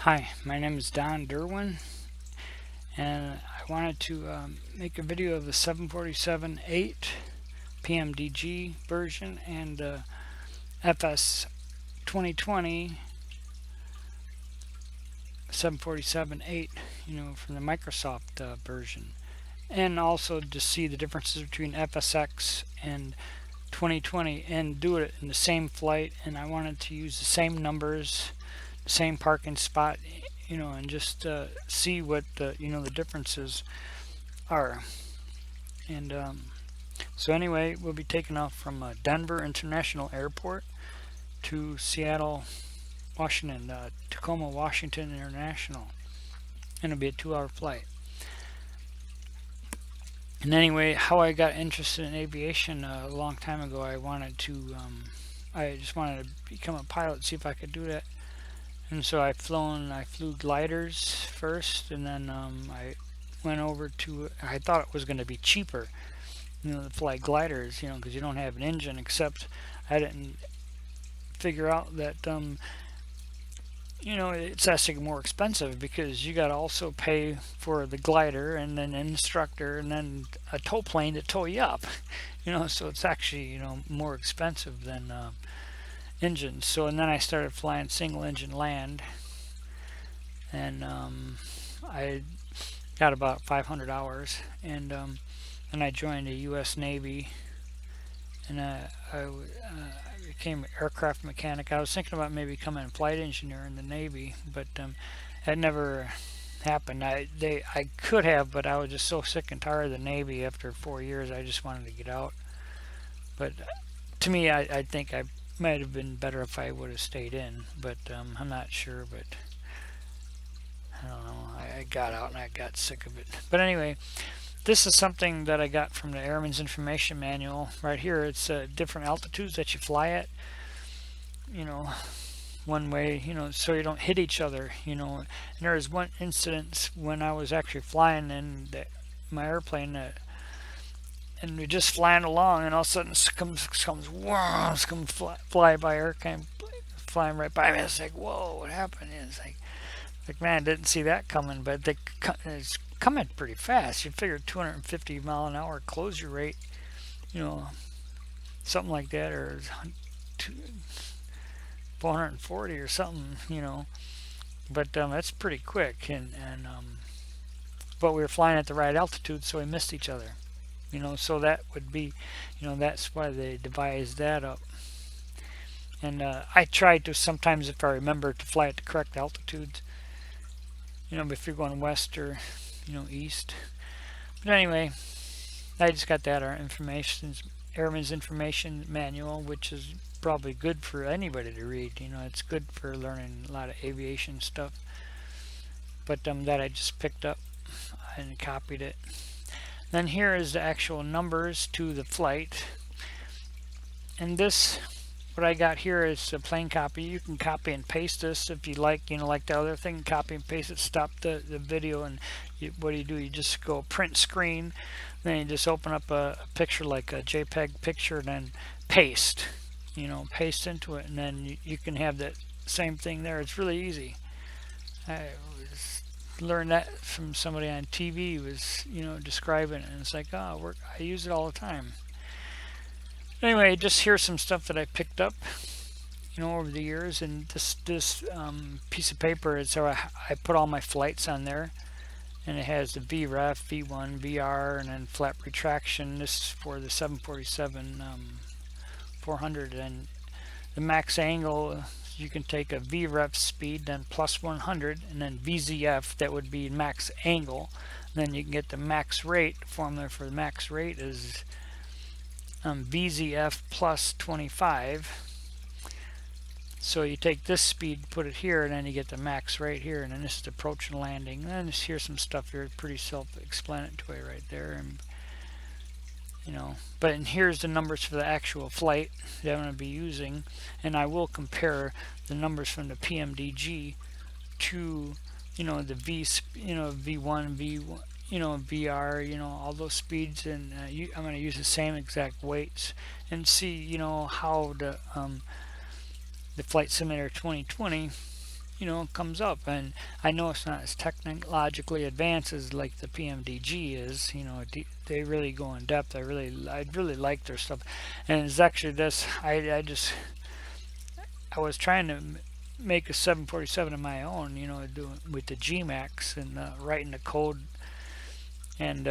Hi, my name is Don Derwin, and I wanted to make a video of the 747-8 PMDG version and FS 2020 747-8, from the Microsoft version, and also to see the differences between FSX and 2020 and do it in the same flight. And I wanted to use the same numbers, the same parking spot, and just see what the differences are. And so anyway, we'll be taking off from Denver International Airport to Seattle, Washington, Tacoma, Washington International, and it'll be a 2-hour flight. And anyway, how I got interested in aviation a long time ago, I just wanted to become a pilot, see if I could do that. And so I flew gliders first, and then I went over to, I thought it was going to be cheaper, to fly gliders, because you don't have an engine, except I didn't figure out that, it's actually more expensive because you got to also pay for the glider and then an instructor and then a tow plane to tow you up, so it's actually, more expensive than engines. So, and then I started flying single engine land, and I got about 500 hours, and then I joined the U.S. Navy, and I became an aircraft mechanic. I was thinking about maybe becoming a flight engineer in the Navy, but that never happened. I could have, but I was just so sick and tired of the Navy after 4 years. I just wanted to get out. But to me, I think I might have been better if I would have stayed in, but I'm not sure. But I don't know. I got out and I got sick of it. But anyway, this is something that I got from the Airman's Information Manual right here. It's different altitudes that you fly at, one way, so you don't hit each other, And there was one incident when I was actually flying in my airplane, and we're just flying along, and all of a sudden comes fly by airplane flying right by me. It's like, whoa, what happened? And it's like, man, I didn't see that coming, but it's coming pretty fast. You figure 250 mile an hour closure rate, something like that, or 440 or something, but that's pretty quick. And but we were flying at the right altitude, so we missed each other. So that would be, that's why they devised that up. And I try to sometimes, if I remember, to fly at the correct altitudes, if you're going west or, east. But anyway, I just got that Airman's Information Manual, which is probably good for anybody to read. It's good for learning a lot of aviation stuff. But that I just picked up and copied it. Then here is the actual numbers to the flight. And this, what I got here is a plain copy. You can copy and paste this if you like, like the other thing, copy and paste it, stop the video, and what do? You just go print screen, then you just open up a picture like a JPEG picture, and then paste, paste into it, and then you can have that same thing there. It's really easy. I learned that from somebody on TV who was, describing it, and it's like, oh, I use it all the time. Anyway, just here's some stuff that I picked up, over the years, and this piece of paper is how I put all my flights on there, and it has the VREF, V1, VR, and then flap retraction. This is for the 747 400, and the max angle. You can take a VREF speed, then plus 100, and then VZF, that would be max angle. And then you can get the max rate. The formula for the max rate is VZF plus 25. So you take this speed, put it here, and then you get the max rate here. And then this is approach and landing. And then here's some stuff here, pretty self-explanatory right there. And but here's the numbers for the actual flight that I'm going to be using, and I will compare the numbers from the PMDG to the V1, VR, all those speeds, and I'm going to use the same exact weights and see how the Flight Simulator 2020 comes up. And I know it's not as technologically advanced as like the PMDG is. They really go in depth. I really like their stuff, and it's actually this. I was trying to make a 747 of my own, doing with the Gmax and writing the code, and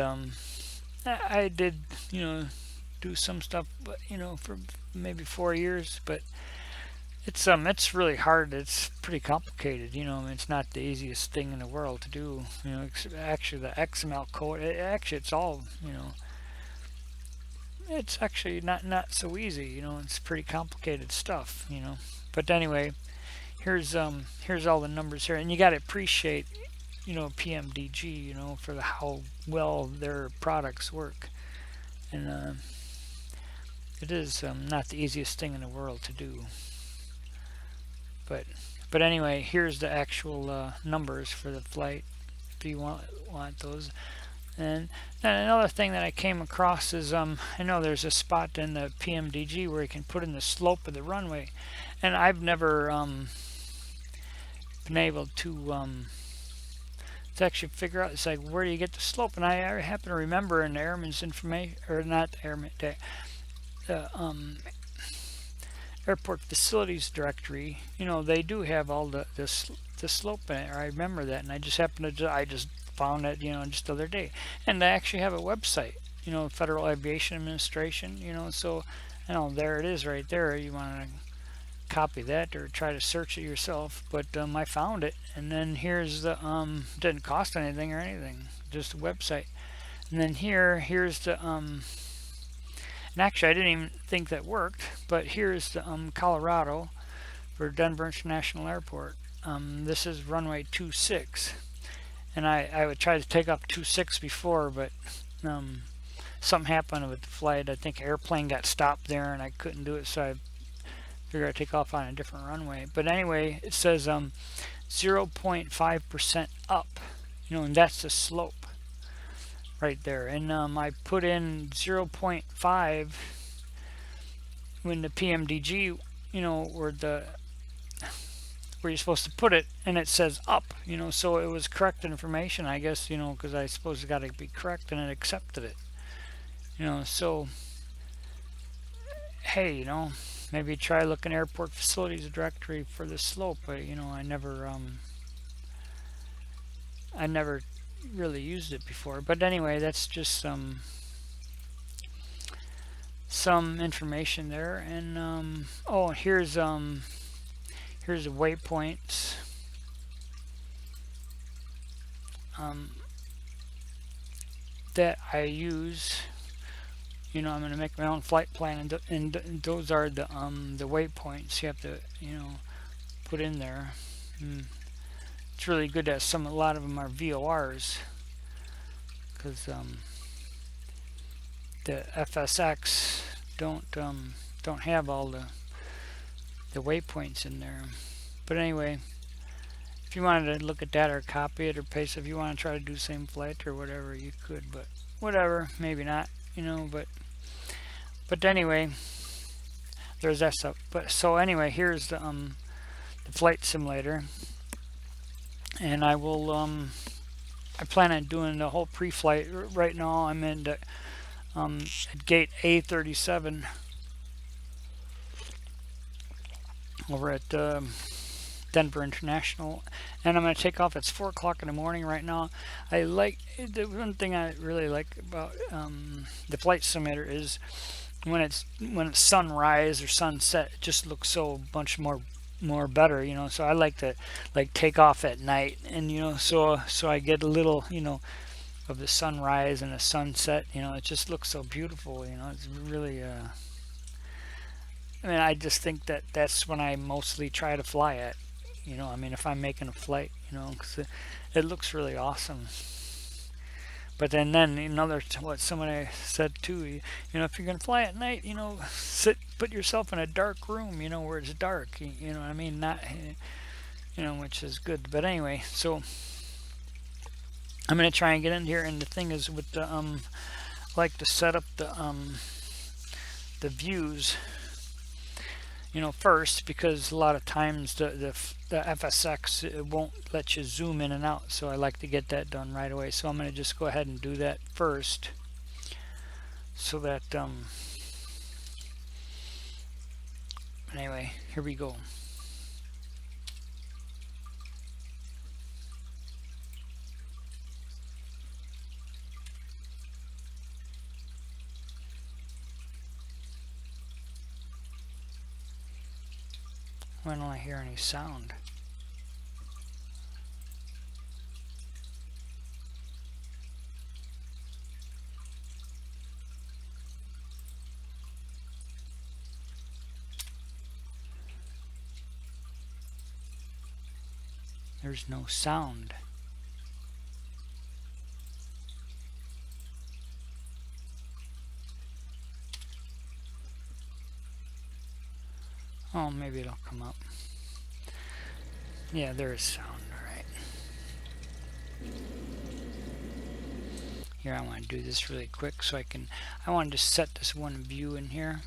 I did, do some stuff, but for maybe 4 years, but it's really hard. It's pretty complicated. I mean, it's not the easiest thing in the world to do. Actually, the XML code. It's all. It's actually not so easy. It's pretty complicated stuff. But anyway, here's all the numbers here, and you got to appreciate PMDG. For how well their products work, and it is not the easiest thing in the world to do. But anyway, here's the actual numbers for the flight if you want those. And then another thing that I came across is I know there's a spot in the PMDG where you can put in the slope of the runway, and I've never been able to actually figure out. It's like, where do you get the slope? And I happen to remember in the Airman's information, or not the Airman, the airport facilities directory, they do have all the slope in it. I remember that, and I just happened to I just found it, just the other day, and they actually have a website, Federal Aviation Administration, so there it is right there. You want to copy that or try to search it yourself, but I found it, and then here's the didn't cost anything or anything, just a website, and then here's the and actually, I didn't even think that worked, but here's the Colorado for Denver International Airport. This is runway 26, and I would try to take off 26 before, but something happened with the flight. I think airplane got stopped there, and I couldn't do it, so I figured I'd take off on a different runway. But anyway, it says 0.5% up, and that's the slope right there, and I put in 0.5 when the PMDG, where you're supposed to put it, and it says up, so it was correct information, I guess, because I suppose it got to be correct, and it accepted it, so hey, maybe try looking airport facilities directory for the slope, but I never really used it before. But anyway, that's just some information there. And oh, here's the waypoints. That I use. I'm going to make my own flight plan, and those are the waypoints you have to put in there. It's really good that a lot of them are VORs, because the FSX don't have all the waypoints in there. But anyway, if you wanted to look at that or copy it or paste it, if you want to try to do the same flight or whatever, you could. But whatever, maybe not. But anyway, there's that stuff. But so anyway, here's the flight simulator. And I will I plan on doing the whole pre-flight. Right now I'm in the, at gate A37 over at Denver International, and I'm going to take off. It's 4 o'clock in the morning right now. I like the one thing I really like about the flight simulator is when it's sunrise or sunset, it just looks so much more better, so I like to take off at night, and so I get a little of the sunrise and the sunset, it just looks so beautiful, it's really I mean, I just think that that's when I mostly try to fly at, I mean, if I'm making a flight, because it looks really awesome. But then another, what somebody said too, if you're gonna fly at night, put yourself in a dark room, where it's dark, what I mean, not, which is good. But anyway, so I'm gonna try and get in here, and the thing is with the like to set up the views. first, because a lot of times the FSX, it won't let you zoom in and out, so I like to get that done right away. So I'm going to just go ahead and do that first, so that anyway, here we go. When will I hear any sound? There's no sound. Oh, maybe it'll come up. Yeah, there is sound. All right. Here, I want to do this really quick so I want to just set this one view in here.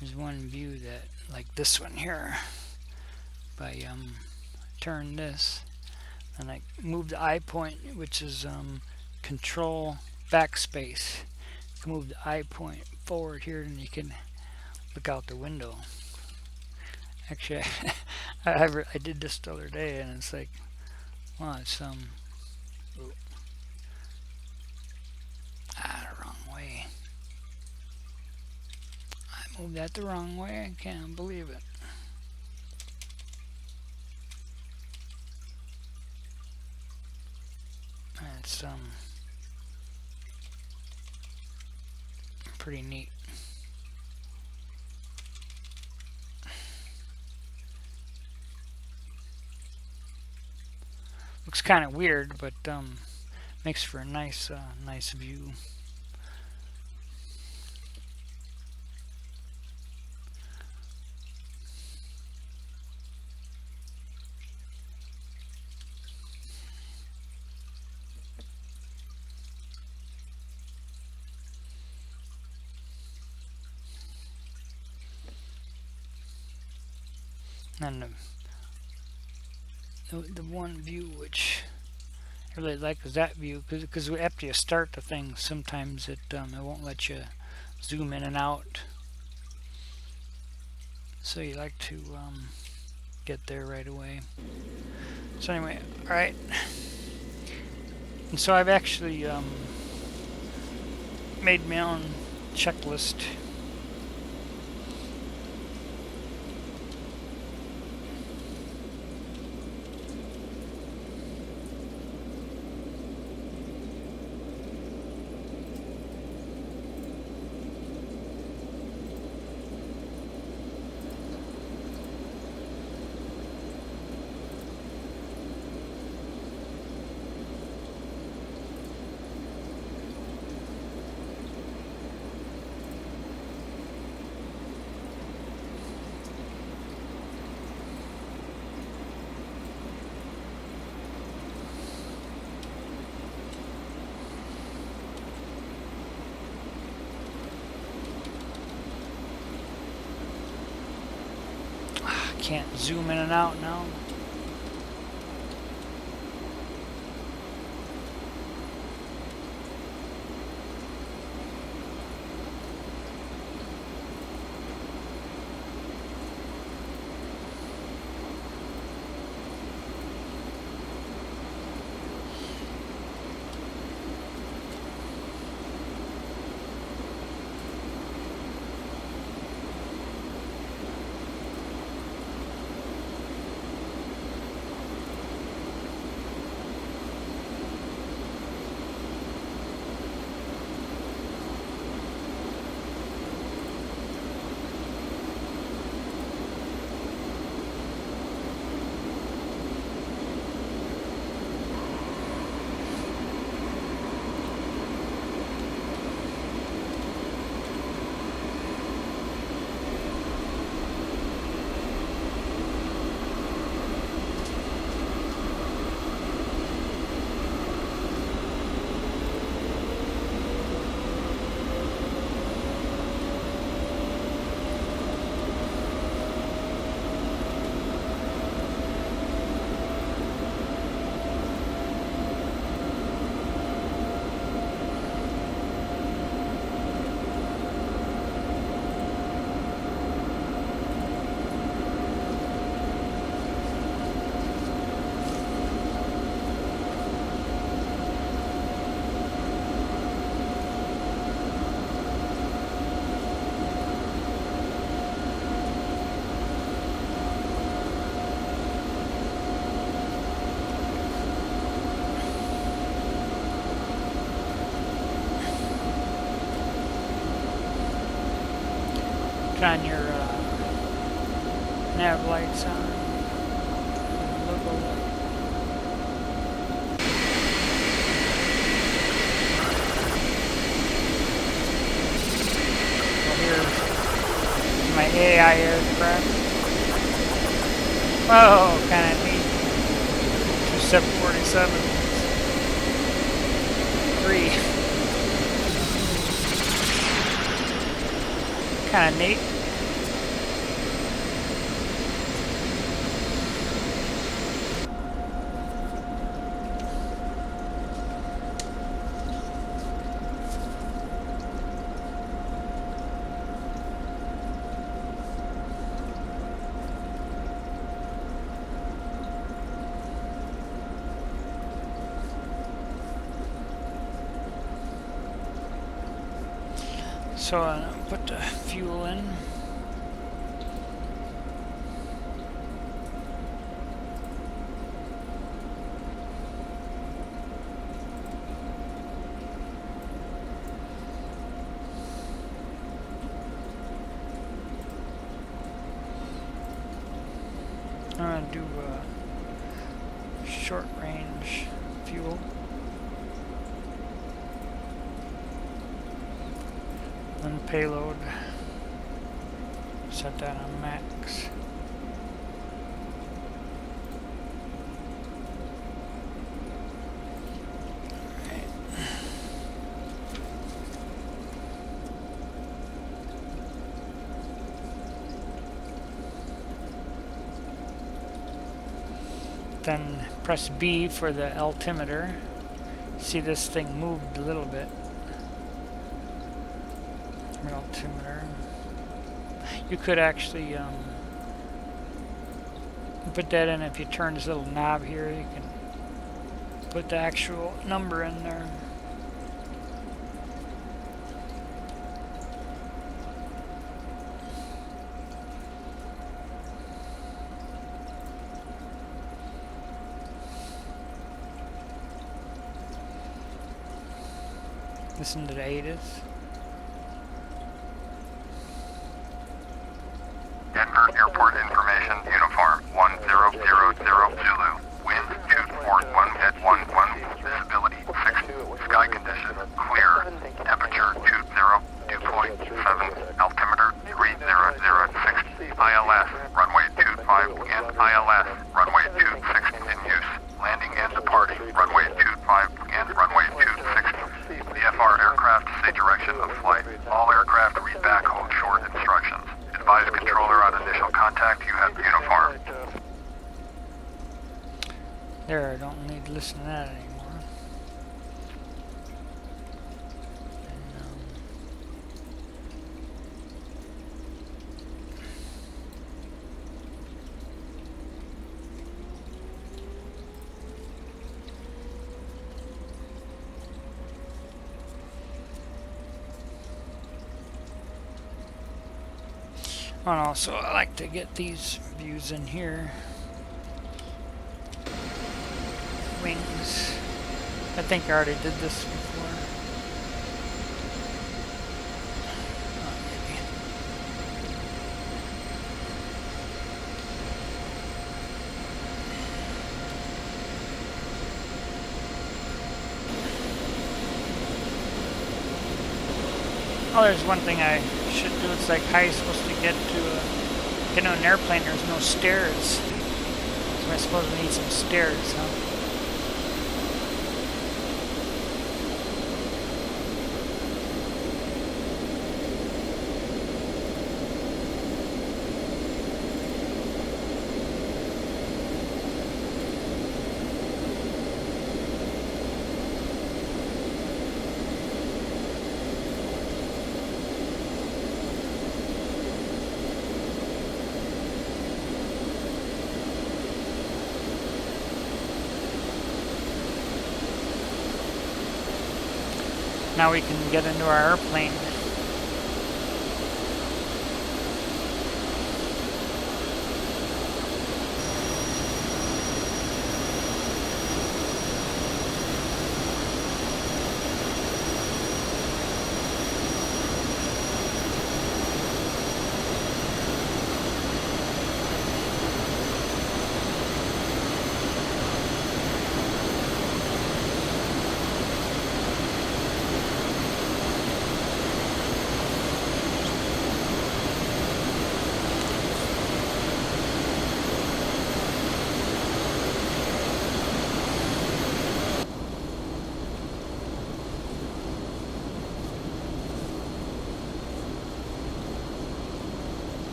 There's one view that, like this one here. If I turn this, and I move the eye point, which is control backspace. You can move the eye point forward here, and you can look out the window. Actually, I did this the other day, and it's like, well, it's the wrong way. I moved that the wrong way. I can't believe it. It's pretty neat. Looks kind of weird, but makes for a nice view. And the one view which I really like is that view, because after you start the thing, sometimes it won't let you zoom in and out. So you like to get there right away. So anyway, all right. And so I've actually made my own checklist. Can't zoom in and out now. Turn your nav lights on. Logo light. Well, here's my AI aircraft. Whoa, kind of neat. 2747. 3. Kind of neat. So I'll put the fuel in. I'm going to do short range fuel. And payload, set that on max. Right. Then press B for the altimeter. See, this thing moved a little bit. Altimeter. You could actually put that in if you turn this little knob here. You can put the actual number in there. Listen to the ATIS. Denver Airport information, uniform 1000 Zulu. Wind 241 at 11. Visibility 6. Sky condition clear. Temperature 202.7. Altimeter 3006. ILS runway 25 and ILS runway 26 in use. Landing and departing runway 25 and runway 26. VFR aircraft say direction of flight. All aircraft read back hold short instructions. Advise controller on initial contact, you have uniform. There, I don't need to listen to that anymore. And also, I like to get these views in here. Wings. I think I already did this before. Oh, maybe. Oh, there's one thing I should do. It's like how you're supposed to get into an airplane. There's no stairs. So I suppose we need some stairs, huh? Now we can get into our airplane.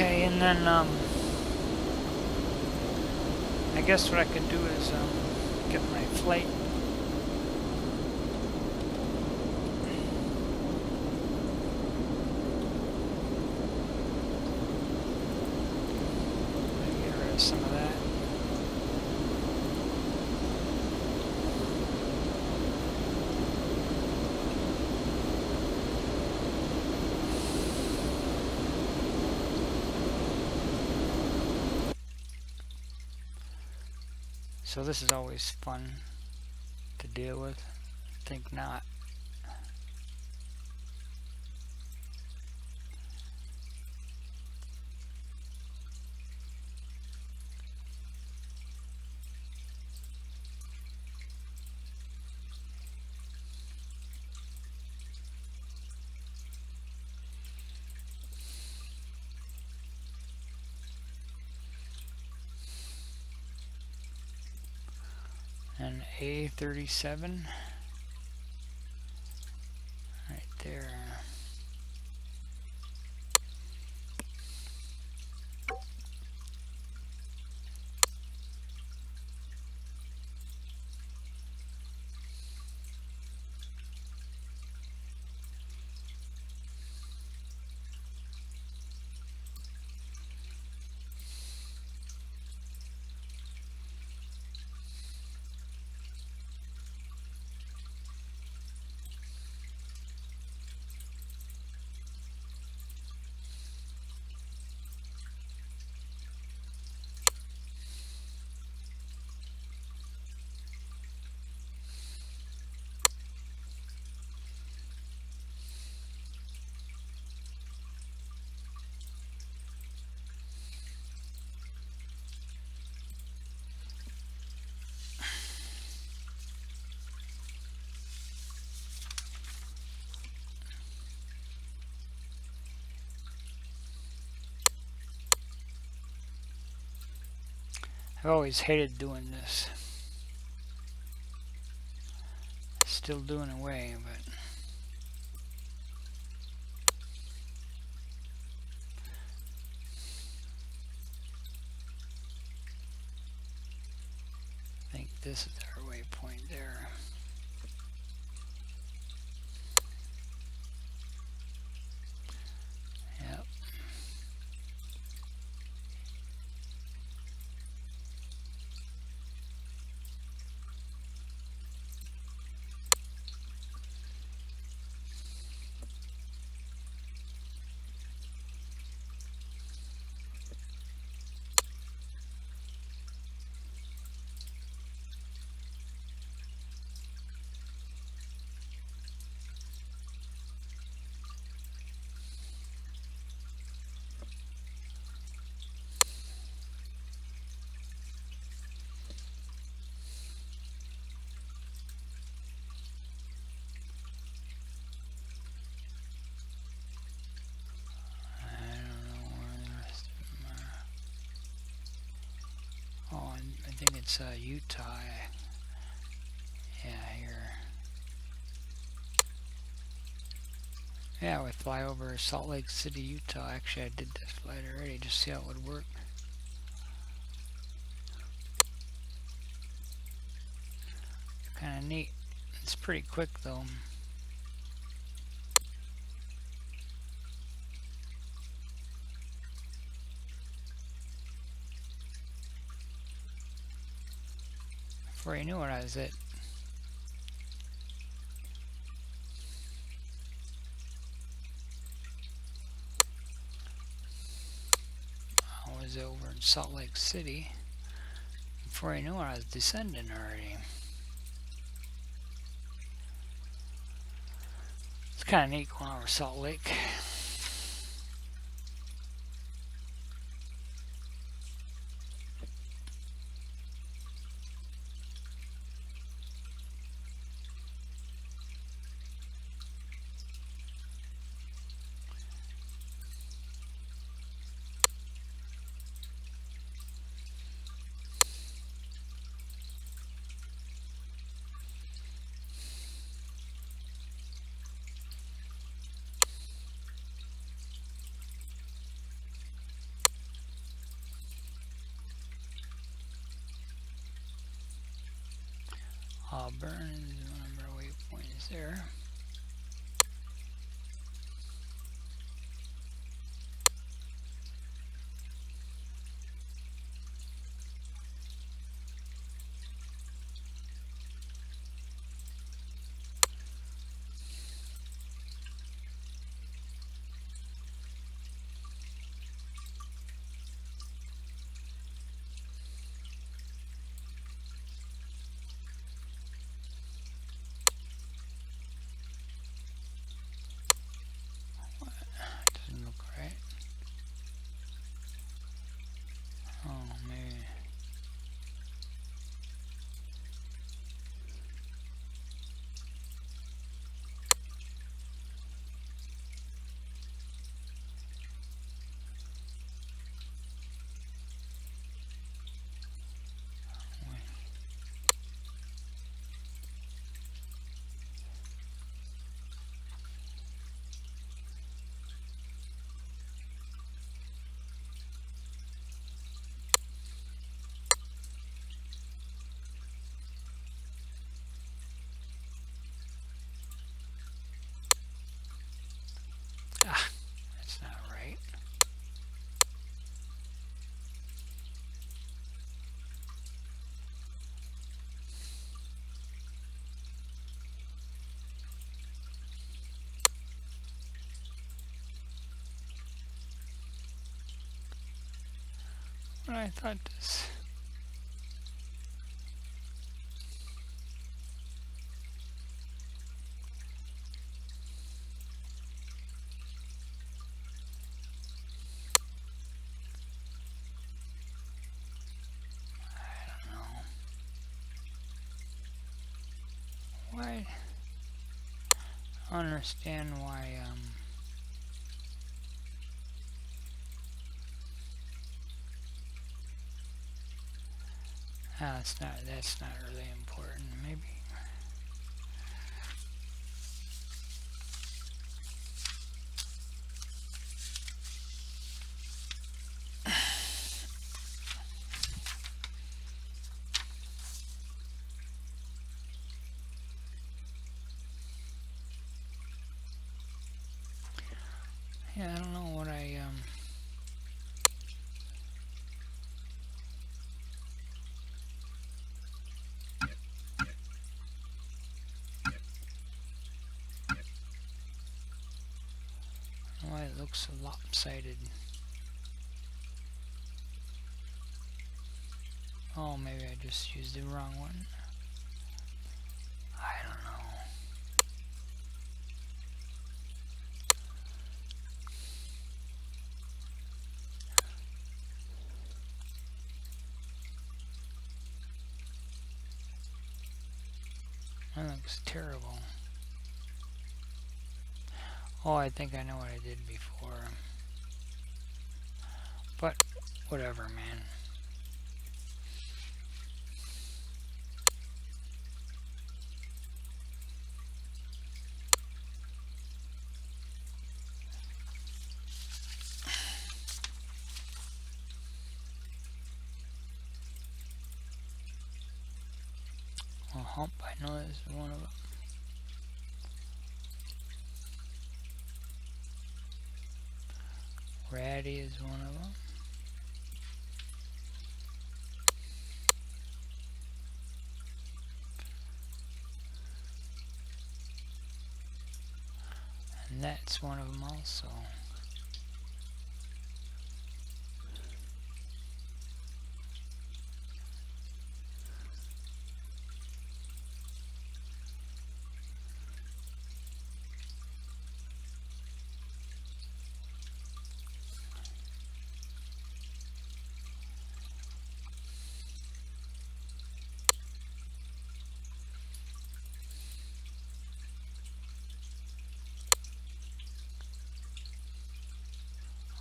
Okay, and then I guess what I could do is get my flight. Get rid of some of that. So this is always fun to deal with. I think not. And A37 right there. I've always hated doing this. Still doing away, but I think this is our waypoint there. Yep. I don't know where the rest of them are. Oh, I think it's Utah. Yeah, here. Yeah, we fly over Salt Lake City, Utah. Actually, I did this flight already, just to see how it would work. Kind of neat. It's pretty quick though. Before you knew it, I was at over in Salt Lake City. Before I knew it, I was descending already. It's kind of neat going over Salt Lake. Auburn is one of our waypoints there. Doesn't look right. Oh, maybe. Ah, that's not right. But I thought this. I don't know. Why? I don't understand why. That's not really important. Maybe. Yeah, I don't know what why it looks so lopsided. Oh, maybe I just used the wrong one. I don't know. That looks terrible. Oh, I think I know what I did before. But, whatever, man. Well, hump, I know this is one of them. Ratty is one of them. And that's one of them also.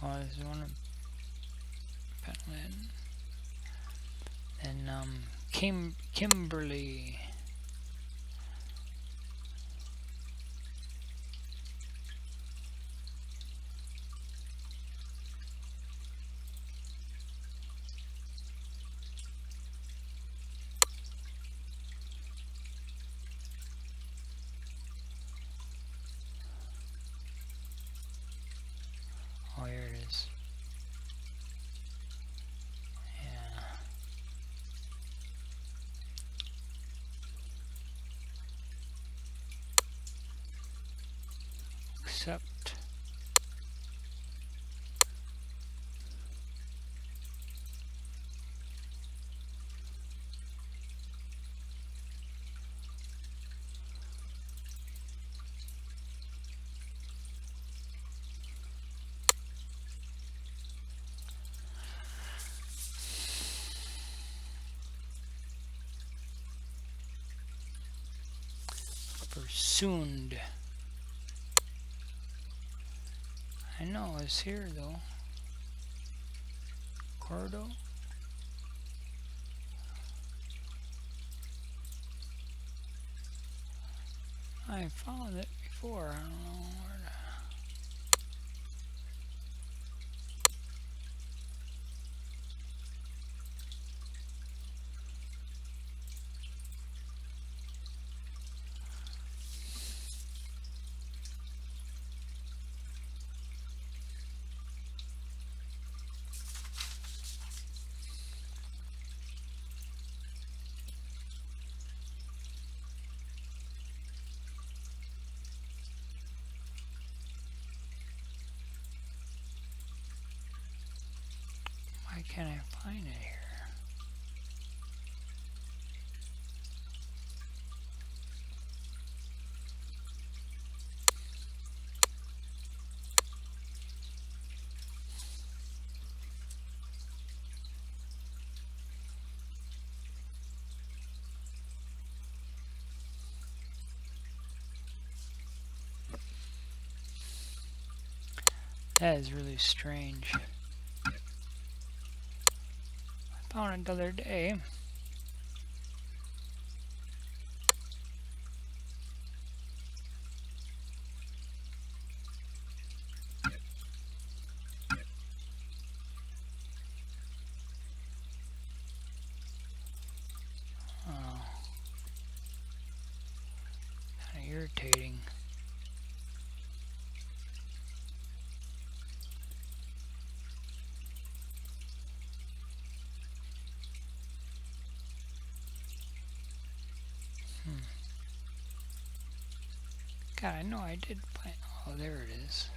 Oh, there's one of Pentland. And Kimberly. accept. Pursued. I know it's here though. Cordo. I found it before. I don't know where to. Why can't I find it here? That is really strange. I found it the other day. Oh, kind of irritating. God, I know I did find. Oh, there it is.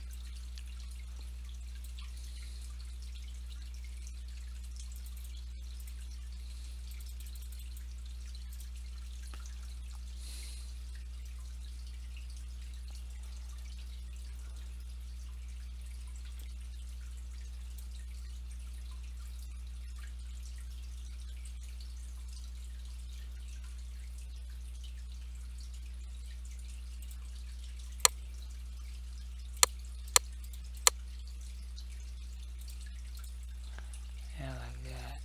Yeah, like that.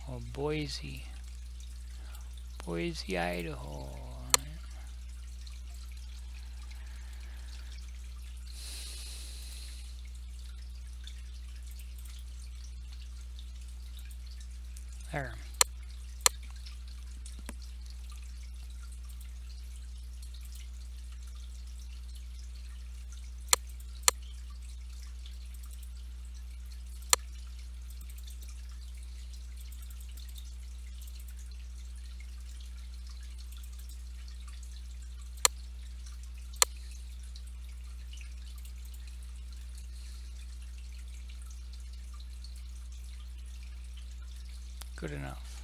Oh, Boise. Boise, Idaho. There. Good enough.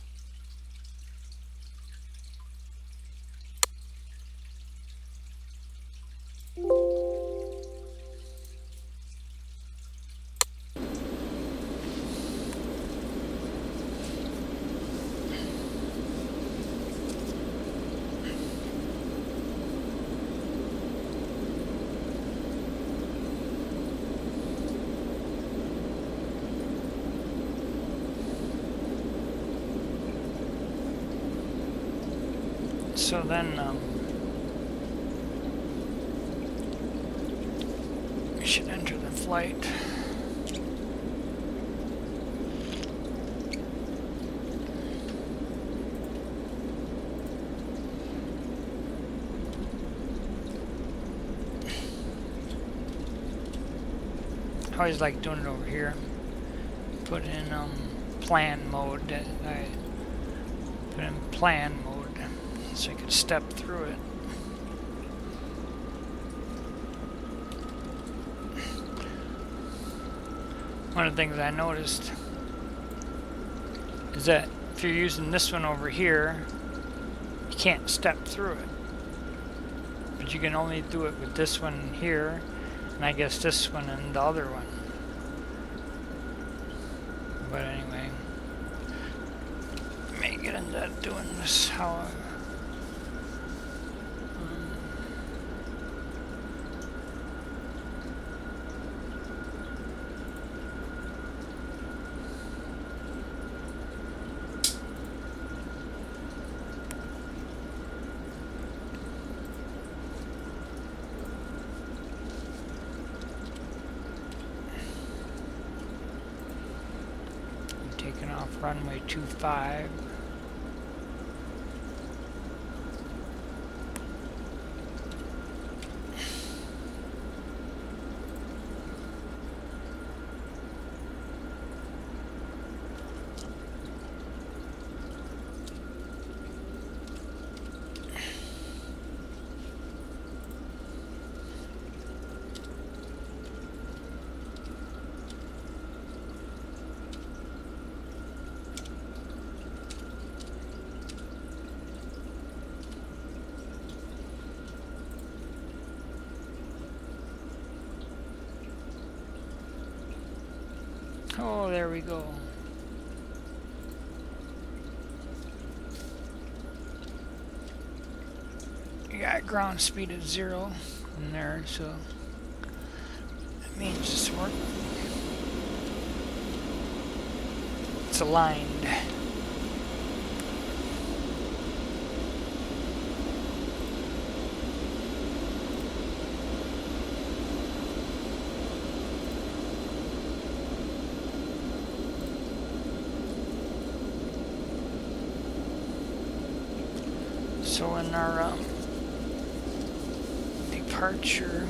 So then we should enter the flight. I always like doing it over here. Put in plan mode. I put in plan mode so I could step through it. One of the things I noticed is that if you're using this one over here, you can't step through it. But you can only do it with this one here, and I guess this one and the other one. But anyway, I may get into doing this how taking off runway 25. Oh, there we go. You got ground speed at 0 in there, so that means it's working. It's aligned. So in our departure,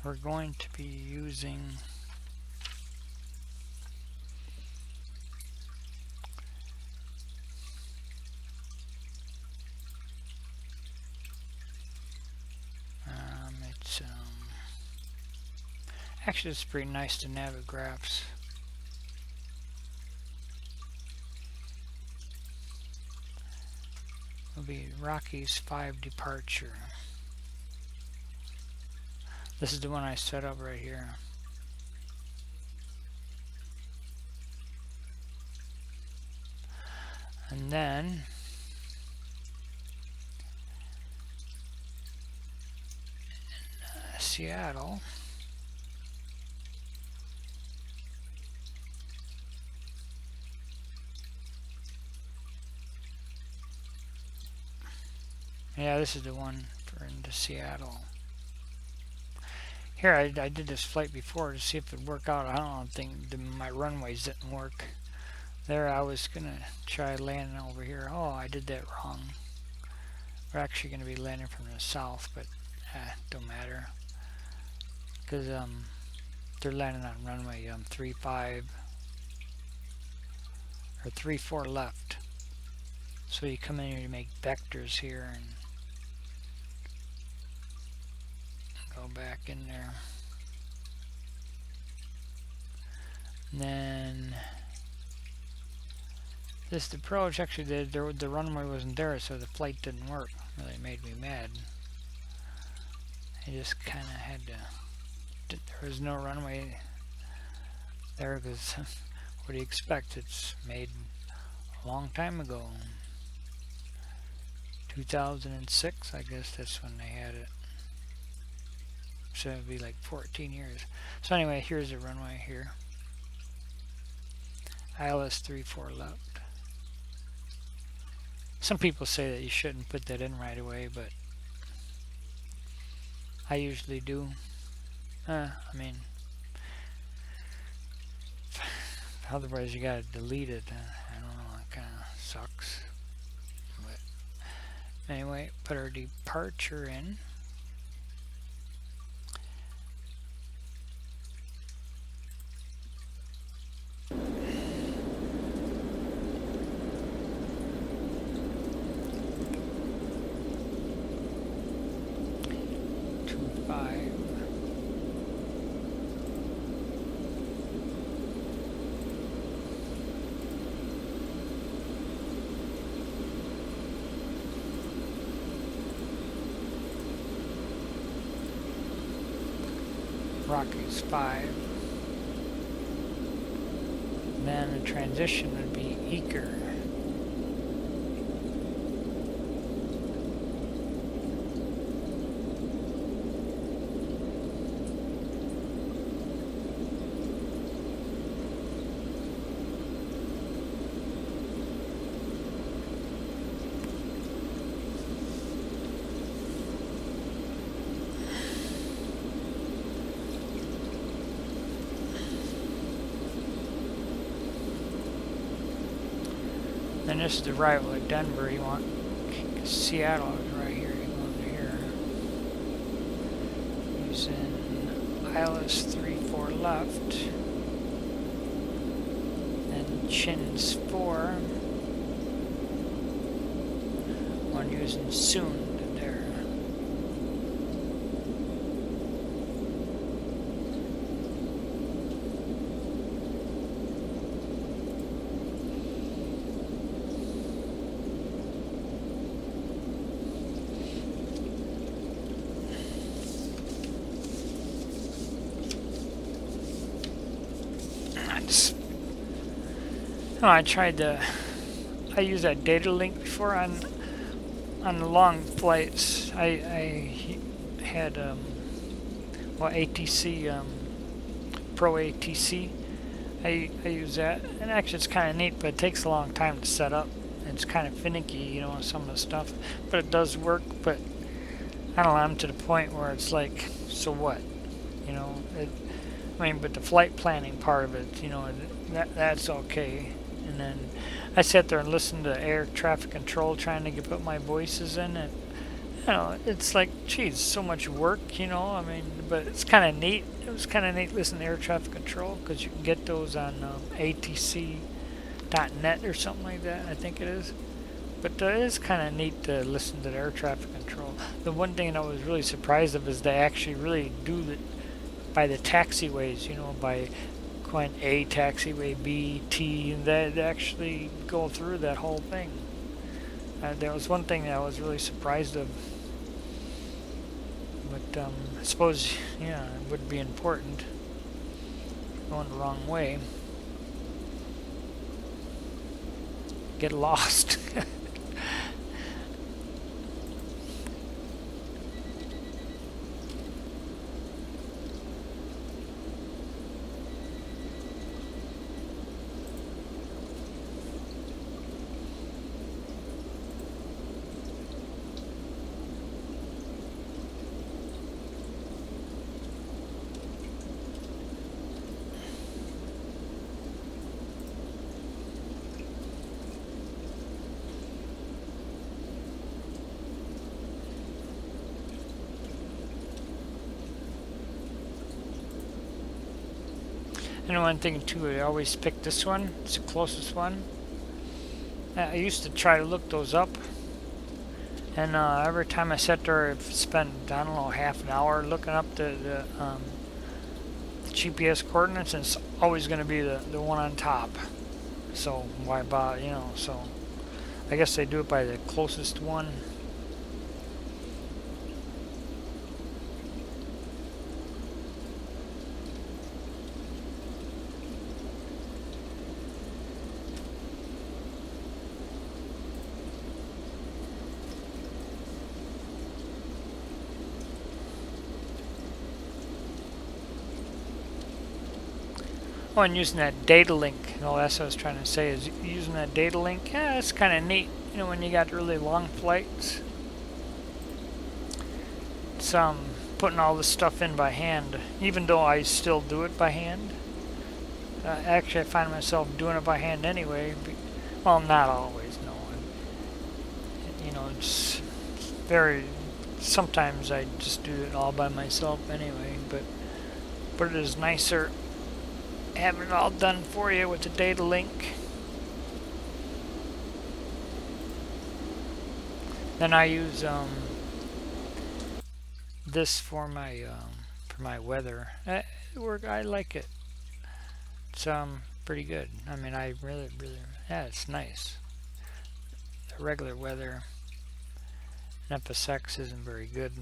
we're going to be using actually it's pretty nice to navigraphs. Will be Rockies 5 departure. This is the one I set up right here. And then in Seattle, yeah, this is the one for into Seattle. Here, I did this flight before to see if it would work out. I don't think my runways didn't work. There, I was going to try landing over here. Oh, I did that wrong. We're actually going to be landing from the south, but don't matter. Because they're landing on runway 35 or 34 left. So you come in here to make vectors here and go back in there. And then this approach actually the runway wasn't there, so the flight didn't work. Really made me mad. I just kind of had to. There was no runway there because what do you expect? It's made a long time ago. 2006, I guess that's when they had it. So it'd be like 14 years. So anyway, here's the runway here. ILS 34 left. Some people say that you shouldn't put that in right away, but I usually do. I mean, otherwise you gotta delete it. I don't know, it kind of sucks. But anyway, put our departure in. Rockies 5. Then the transition would be Eaker. And this is the arrival at Denver. You want Seattle is right here. You go into here. Using ILS 34 left. And Chins 4. One using soon to there. I tried I used that data link before on the long flights. I had ATC, Pro ATC. I use that, and actually it's kind of neat, but it takes a long time to set up. It's kind of finicky, you know, some of the stuff, but it does work. But I don't know, I'm to the point where it's like, so what, you know? But the flight planning part of it, you know, that's okay. And then I sat there and listened to air traffic control, trying to put my voices in, and you know, it's like, geez, so much work, you know. I mean, but it's kind of neat. It was kind of neat listening to air traffic control, because you can get those on atc.net or something like that, I think it is. But it is kind of neat to listen to the air traffic control. The one thing I was really surprised of is they actually really do it by the taxiways, you know, by going A taxiway, B, T, and they actually go through that whole thing. There was one thing that I was really surprised of. But I suppose, yeah, it would be important. Going the wrong way. Get lost. And one thing too, I always pick this one. It's the closest one. I used to try to look those up, and every time I sat there, I've spent, I don't know, half an hour looking up the GPS coordinates, and it's always going to be the one on top. So why bother, you know? So I guess they do it by the closest one. Oh, and using that data link. Oh, that's what I was trying to say, is using that data link. Yeah, that's kind of neat. You know, when you got really long flights. It's putting all this stuff in by hand, even though I still do it by hand. Actually, I find myself doing it by hand anyway. Well, not always, no. You know, it's very. Sometimes I just do it all by myself anyway, but it is nicer having it all done for you with the data link. Then I use this for my weather. I like it. It's pretty good. I mean, I really yeah, it's nice. The regular weather in FSX isn't very good.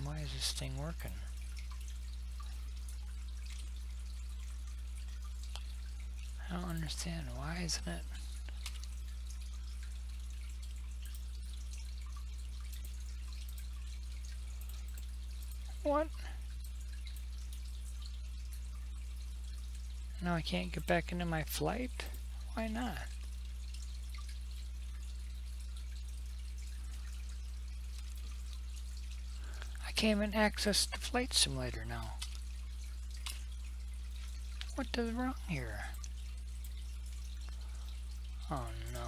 Why is this thing working? I don't understand. Why isn't it? What? Now I can't get back into my flight? Why not? I can't even access the flight simulator now. What is wrong here? Oh no.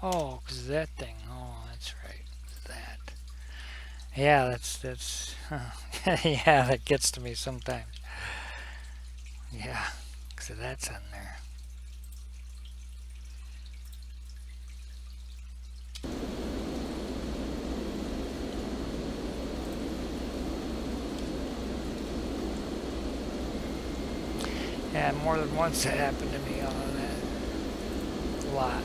Oh, because of that thing. Oh, that's right. That. Yeah, that's. Yeah, that gets to me sometimes. Yeah, because that's on there. Yeah, more than once that happened to me on that. A lot.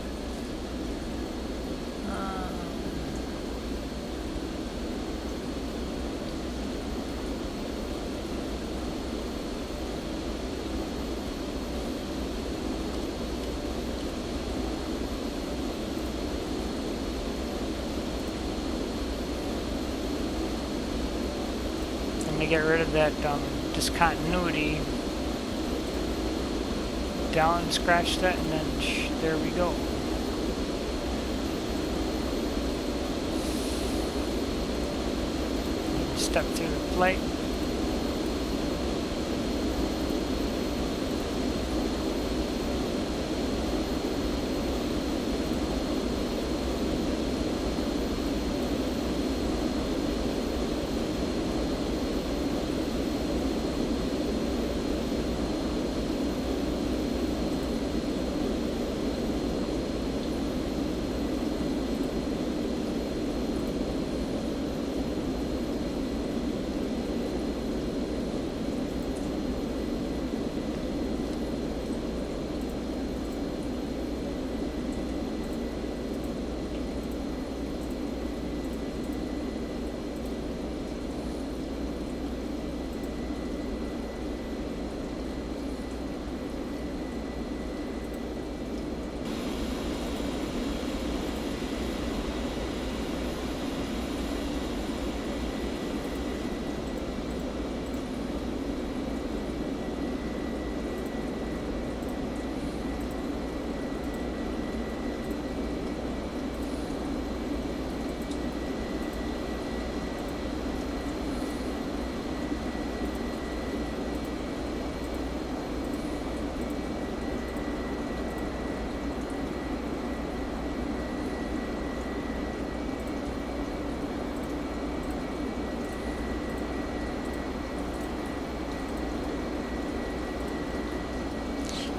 And to get rid of that discontinuity, down, scratch that, and then there we go. Step through the plate.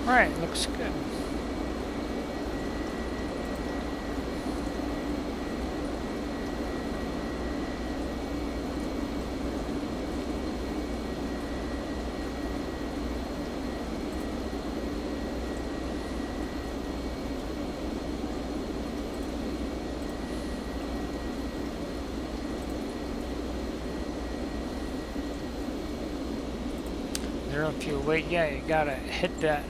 Right, looks good. zero fuel weight. Yeah, you gotta hit that,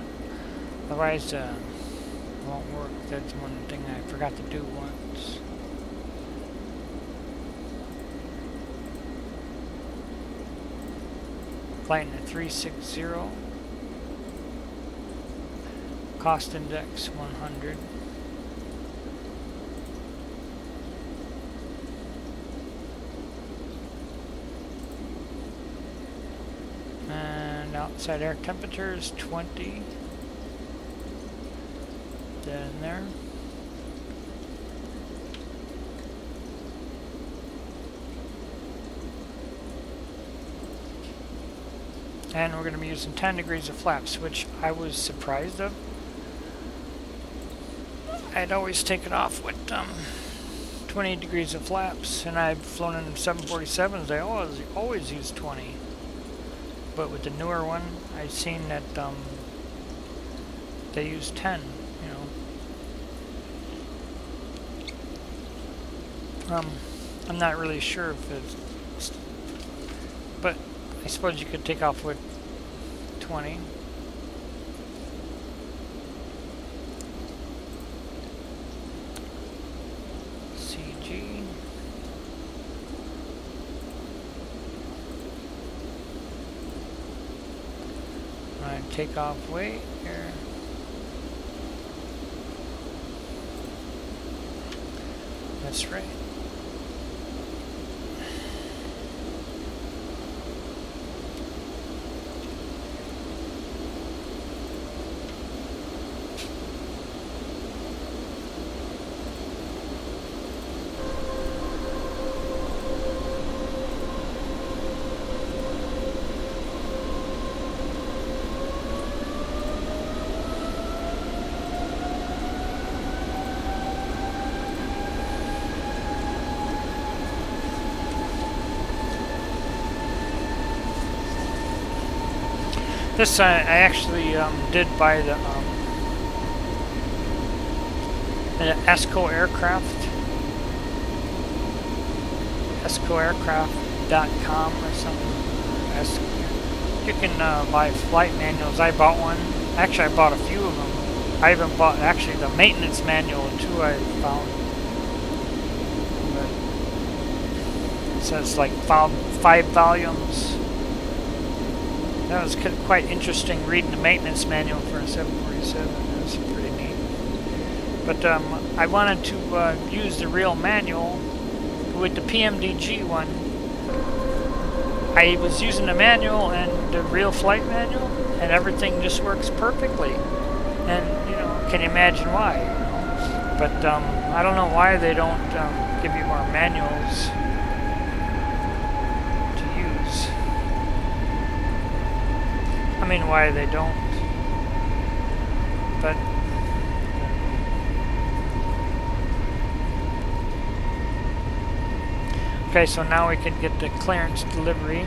otherwise it won't work. That's one thing I forgot to do once. Flight at 360. Cost index 100. And outside air temperature is 20. That in there. And we're going to be using 10 degrees of flaps, which I was surprised of. I'd always take it off with 20 degrees of flaps, and I've flown in 747s. They always use 20. But with the newer one, I've seen that they use 10. I'm not really sure if it's, but I suppose you could take off with 20. CG. Alright, take off weight here. That's right. This I actually did buy the ESCO aircraft, escoaircraft.com or something. You can buy flight manuals. I bought one. Actually, I bought a few of them. I even bought actually the maintenance manual too. I found. But it says like 5 volumes. That was quite interesting reading the maintenance manual for a 747. That was pretty neat. But I wanted to use the real manual with the PMDG one. I was using the manual and the real flight manual, and everything just works perfectly. And can you imagine why? But I don't know why they don't give you more manuals to use. I mean, why they don't, but okay, so now we can get the clearance delivery.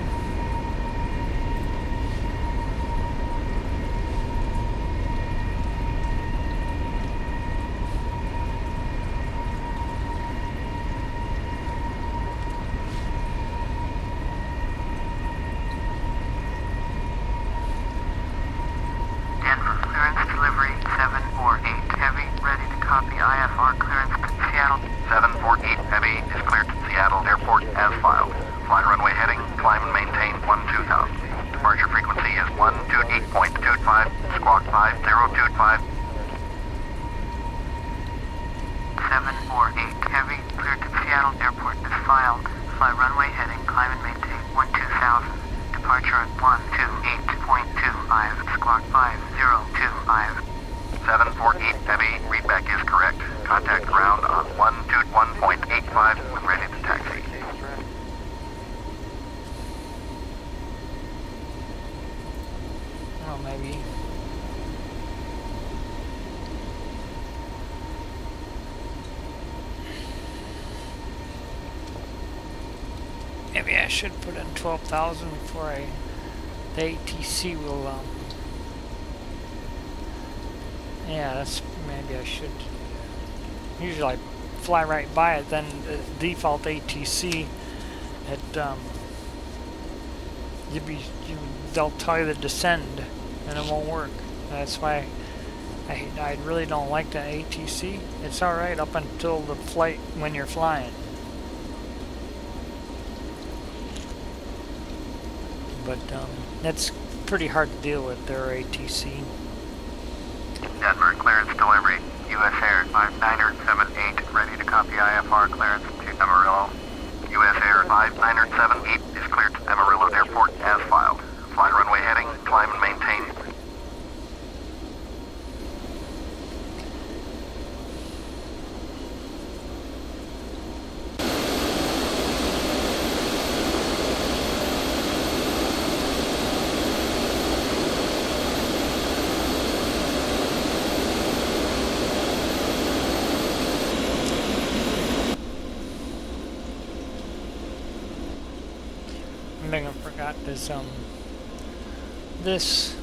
Maybe I should put in 12,000 before the ATC will, yeah, maybe I should. Usually I fly right by it, then the default ATC, they'll tell you to descend, and it won't work. That's why I really don't like the ATC. It's all right up until the flight when you're flying, but that's pretty hard to deal with their ATC. Denver, clearance delivery. U.S. Air 5978, ready to copy IFR clearance to Amarillo. U.S. Air 5978 is cleared to Amarillo Airport as filed. Fly runway heading, climb and maintain. One thing I forgot is this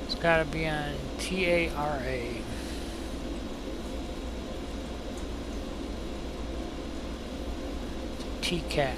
it's got to be on TARA. TCAS.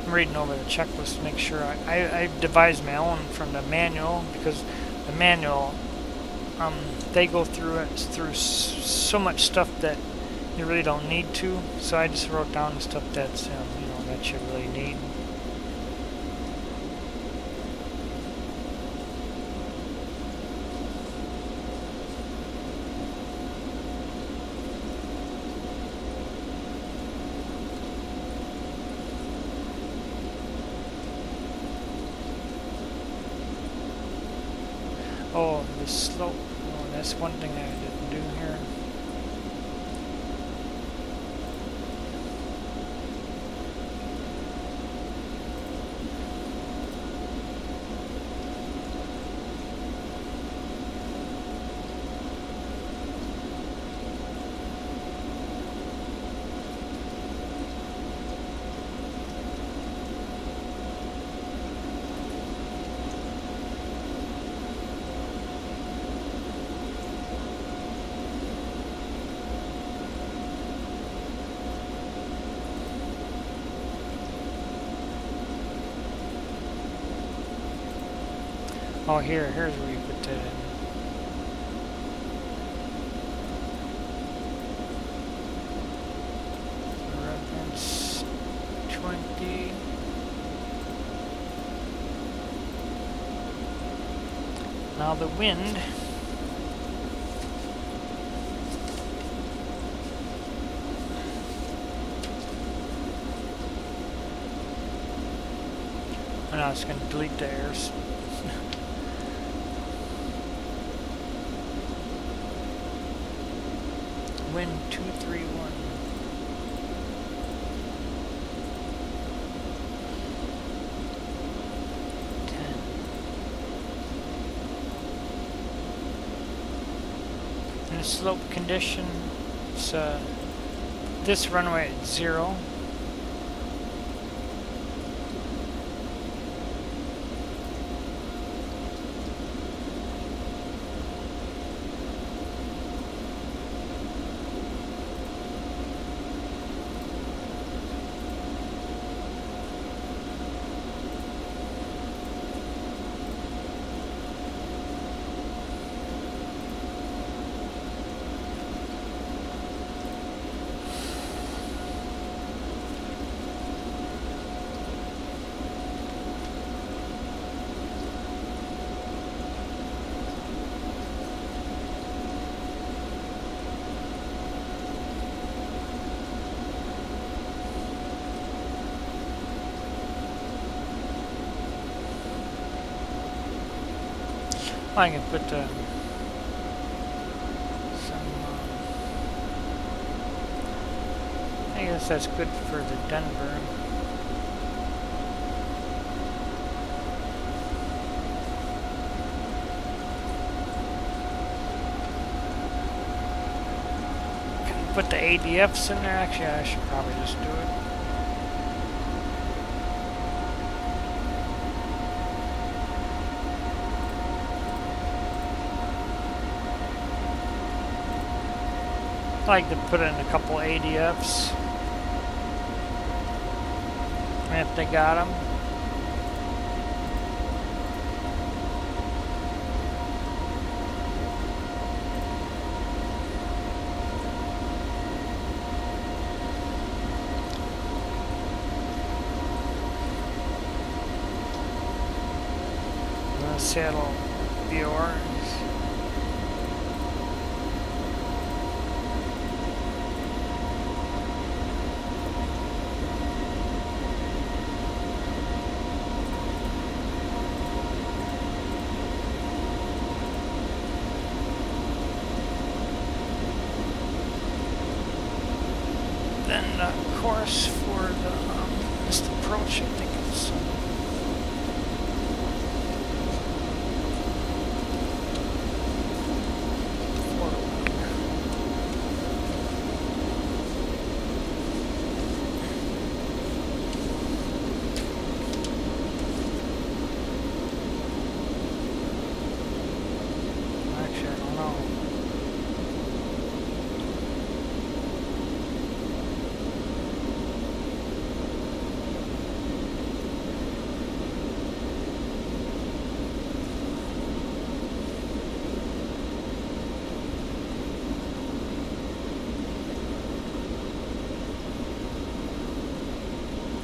Reading over the checklist to make sure I devised my own from the manual, because the manual they go through so much stuff that you really don't need to, so I just wrote down the stuff that's that you really need. Oh, the slope. Oh, that's one thing I didn't do here. Oh, here's where you put that in. Reference 20. Now the wind. Oh, now it's going to delete the airs. Wind 231. In a slope condition, it's this runway at 0. I can put some. I guess that's good for the Denver. Put the ADFs in there. Actually, I should probably just do it. I like to put in a couple ADFs if they got them. Settle yours. Then of course for the this approach, I think it's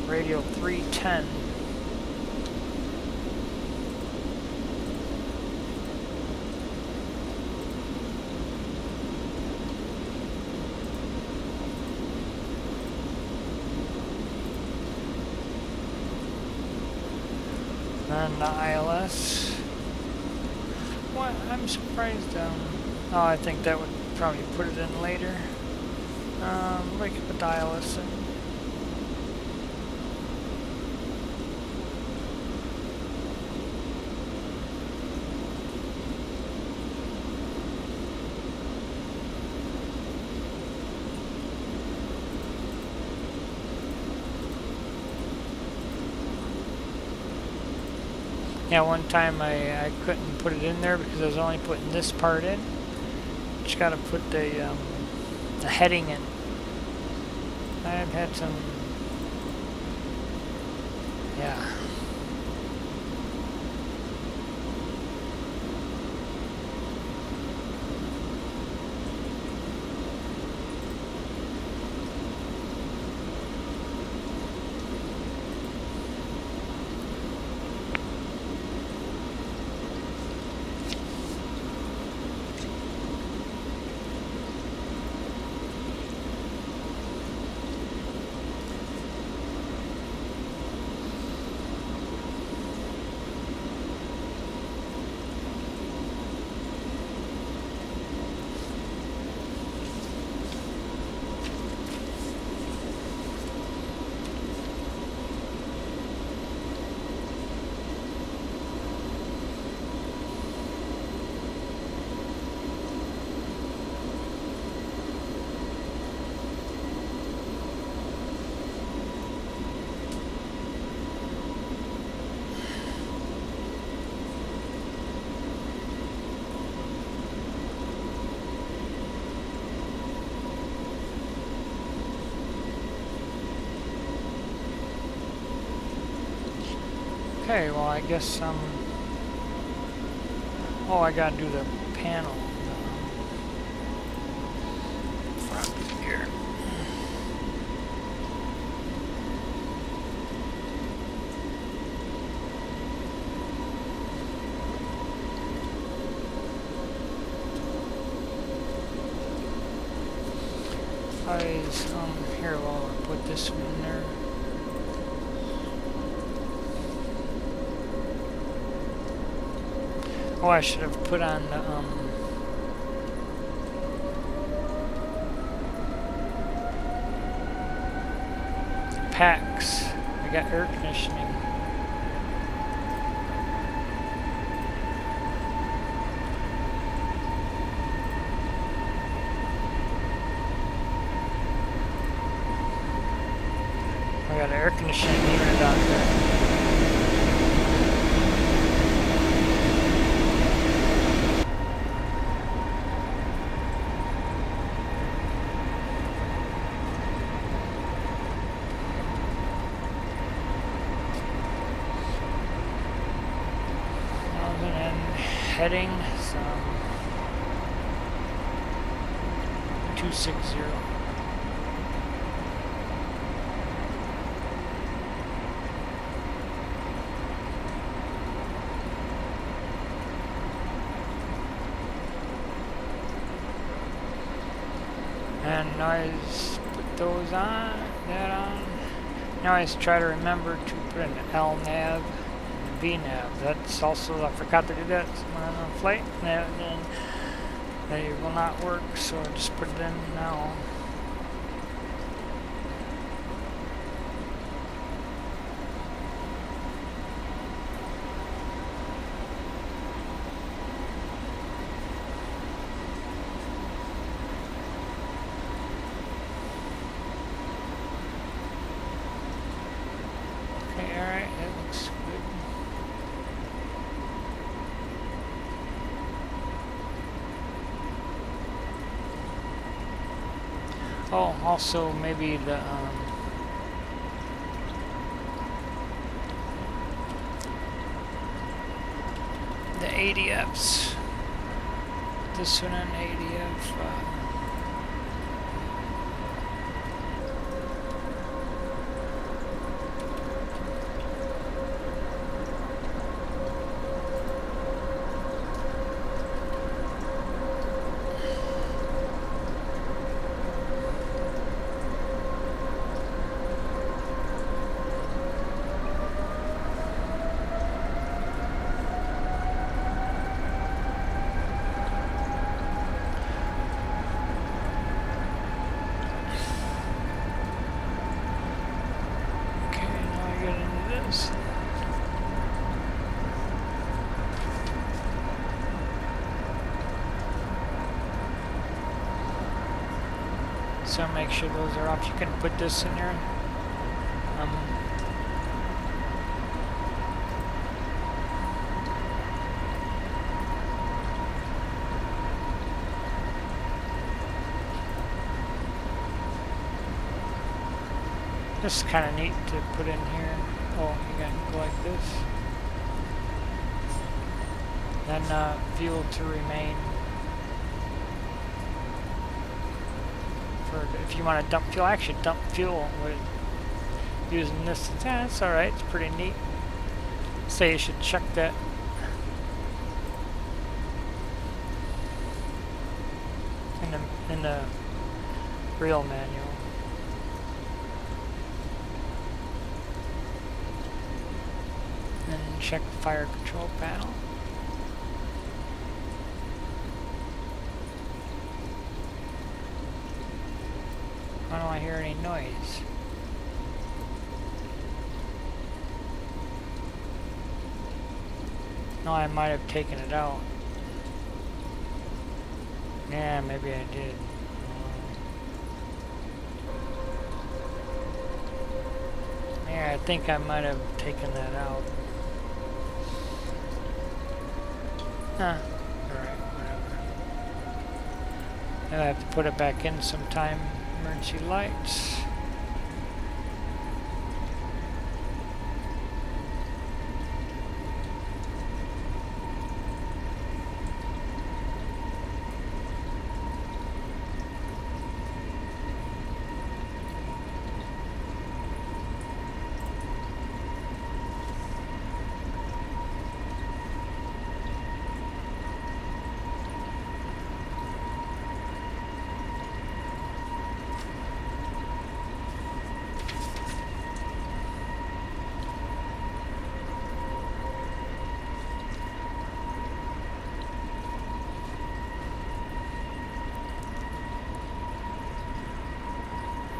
radio 310. Then the ILS. What? I'm surprised. Oh, I think that would probably put it in later. We could put the ILS in. Yeah, one time I couldn't put it in there because I was only putting this part in. Just got to put the heading in. I've had some, yeah. Okay, well I guess oh, I gotta do the panel front here. Here, well, I'll put this one in there. Oh, I should have put on the packs. I got air conditioning. I got an air conditioning unit out there. Heading some 260. And now I just put those on, that on. Now I just try to remember to put an L nav. V-nav. That's also, I forgot to do that when I'm on flight, and then they will not work, so I just put it in now. Okay, alright, that looks good. Oh, also maybe the ADFs. This one an ADF. So make sure those are off. You can put this in there. This is kind of neat to put in here. Oh, you gotta go like this. Then fuel to remain. If you want to dump fuel, actually dump fuel with using this. Yeah, that's alright, it's pretty neat. Say you should check that. In the real manual. Then check the fire control panel. I don't hear any noise. No, I might have taken it out. Yeah, maybe I did. Yeah, I think I might have taken that out. Alright, whatever. Then I have to put it back in sometime. Emergency lights.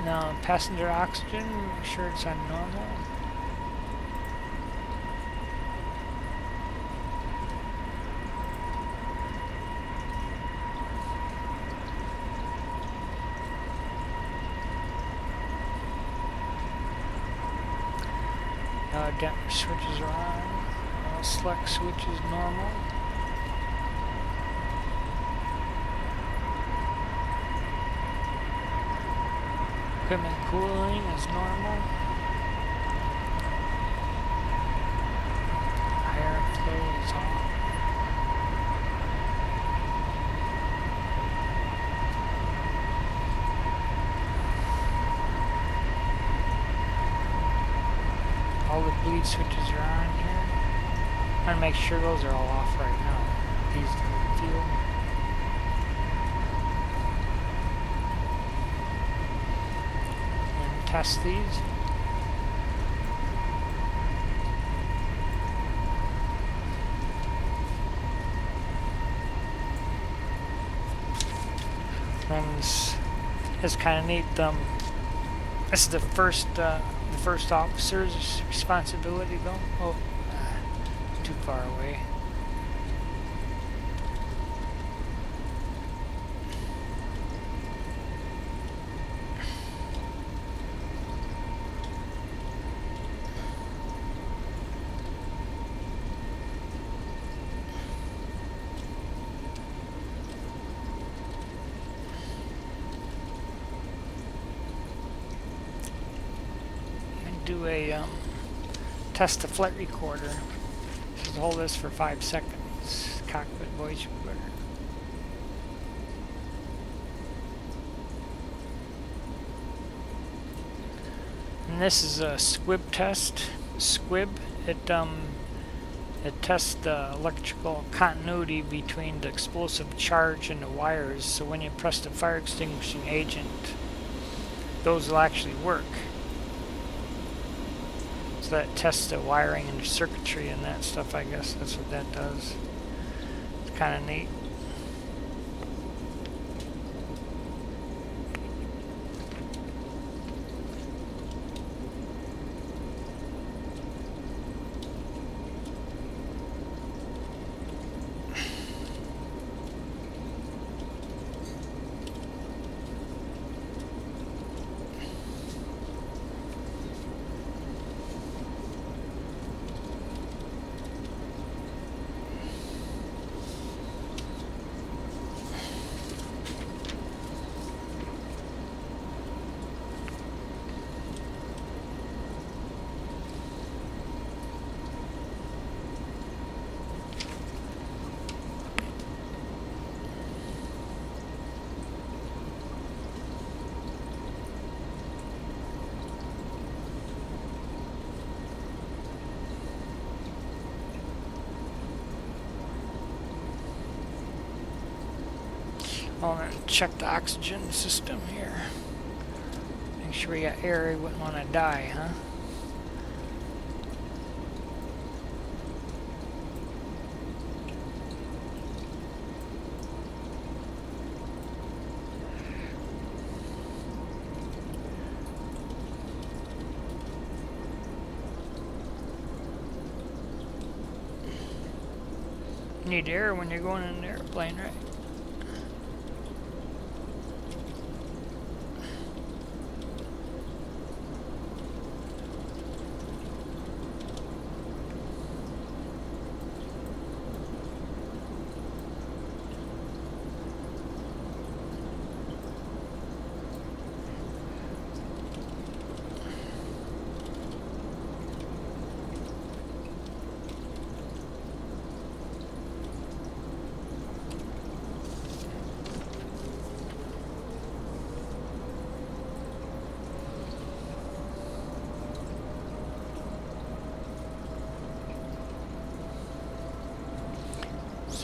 Now passenger oxygen, make sure it's on normal. Now damper switches are on. Select switch is normal. Equipment cooling is normal. Air flow is on. All the bleed switches are on here. I'm going to make sure those are all off right now. These fuel. And test these. And this is kind of neat. This is the first officer's responsibility, though. Oh, too far away. Do a test the flight recorder. Just hold this for 5 seconds. Cockpit voice recorder. And this is a squib test. Squib. It tests the electrical continuity between the explosive charge and the wires. So when you press the fire extinguishing agent, those will actually work. So that tests the wiring and the circuitry and that stuff, I guess. That's what that does. It's kind of neat. I'm going to check the oxygen system here. Make sure we got air. You wouldn't want to die, huh? You need air when you're going in an airplane, right?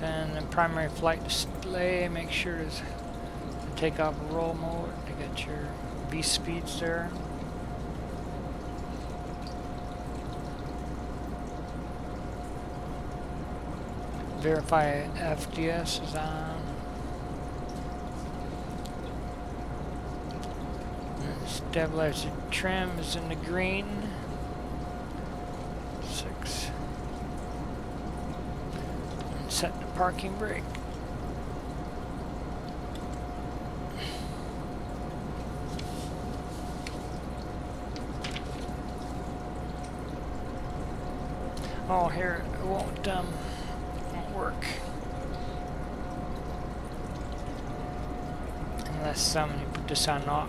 And the primary flight display, make sure to take off roll mode to get your V speeds there. Verify FDS is on. Stabilizer trim is in the green. 6. And set the parking brake. Oh, here it won't work unless you put this on aux.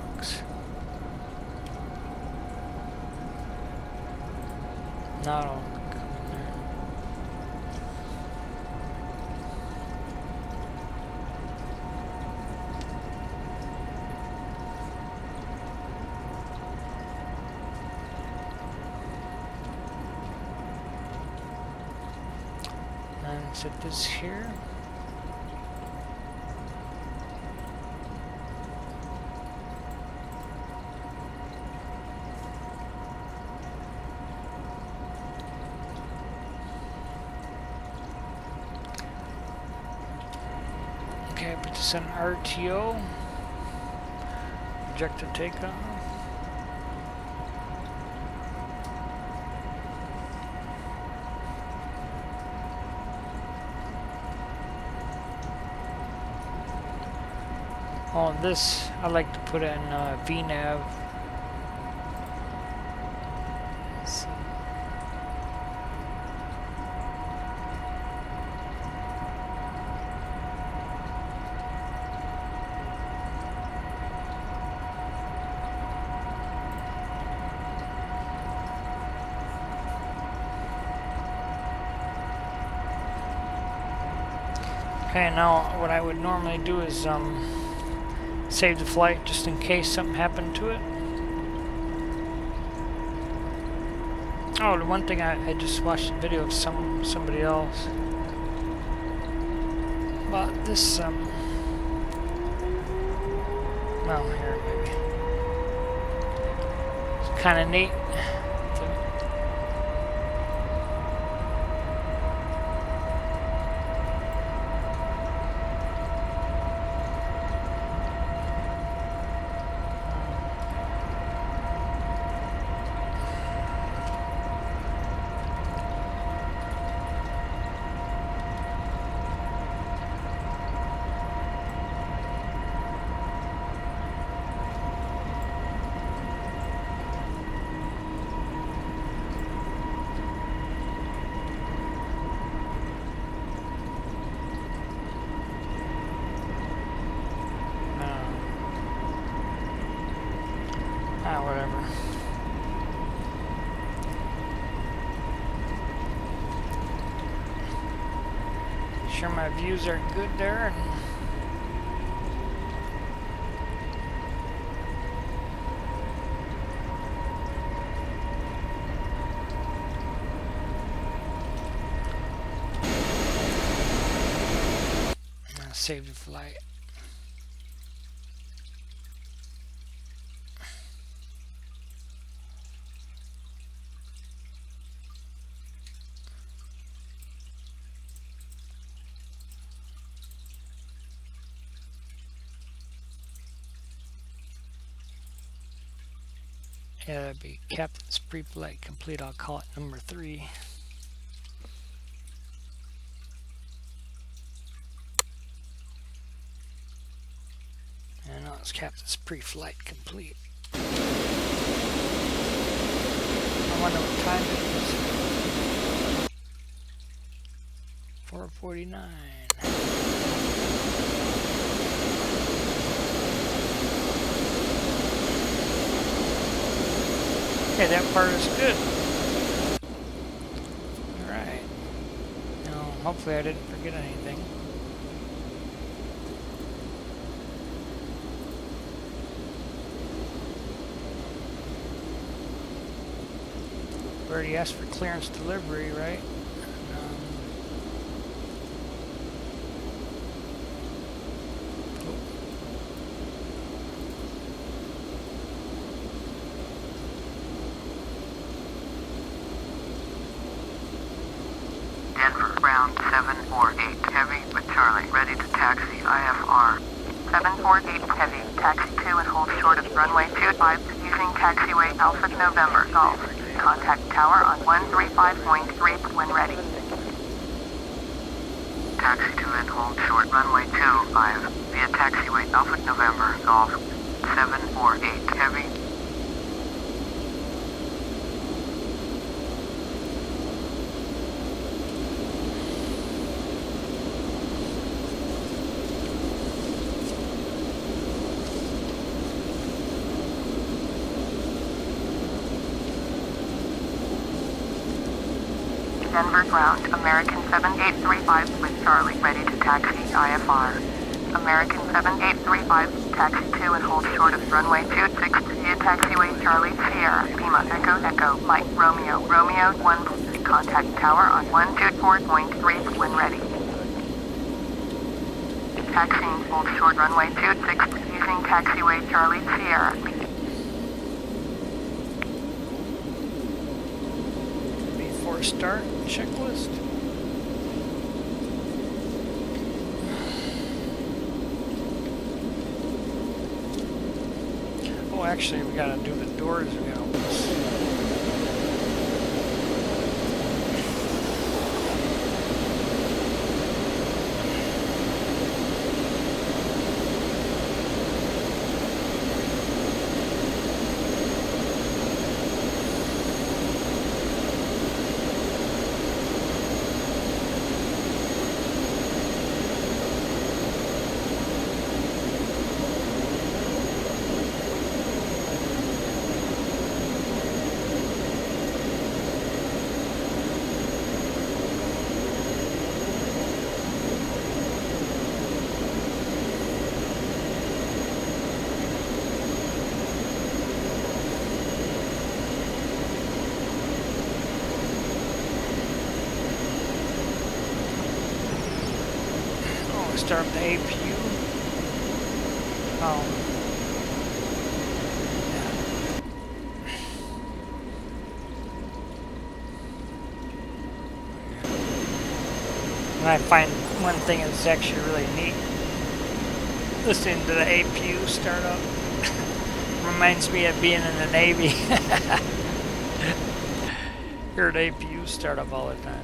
Now it'll come in there. And set this here. Okay, put this on RTO. Projector takeoff. Oh, this I like to put in VNAV. Let's see. Okay, now what I would normally do is save the flight just in case something happened to it. Oh, the one thing I just watched a video of somebody else about this well, here maybe. It's kind of neat. Whatever. Sure my views are good there. And save the flight. Yeah, that'd be Captain's Pre-Flight Complete. I'll call it number 3. And now it's Captain's Pre-Flight Complete. I wonder what time it is. 4:49. Okay, that part is good. Alright. Now, hopefully I didn't forget anything. We already asked for clearance delivery, right? Denver, ground 748, heavy with Charlie, ready to taxi IFR. 748 heavy, taxi 2 and hold short of runway 25 using taxiway Alpha November Golf. Contact tower on 135.3 when ready. Taxi 2 and hold short runway 25 via taxiway Alpha November Golf. 748 heavy. Denver ground, American 7835 with Charlie, ready to taxi IFR. American 7835, taxi 2 and hold short of runway 26 via taxiway Charlie Sierra, Lima Echo Echo, Mike Romeo, Romeo 1, contact tower on 124.3 when ready. Taxiing hold short runway 26 using taxiway Charlie Sierra. Before start, checklist. Oh, actually, we gotta do the doors. We gotta open this. Start the APU. And I find one thing that's actually really neat, listening to the APU start up. Reminds me of being in the Navy. Heard APU start up all the time.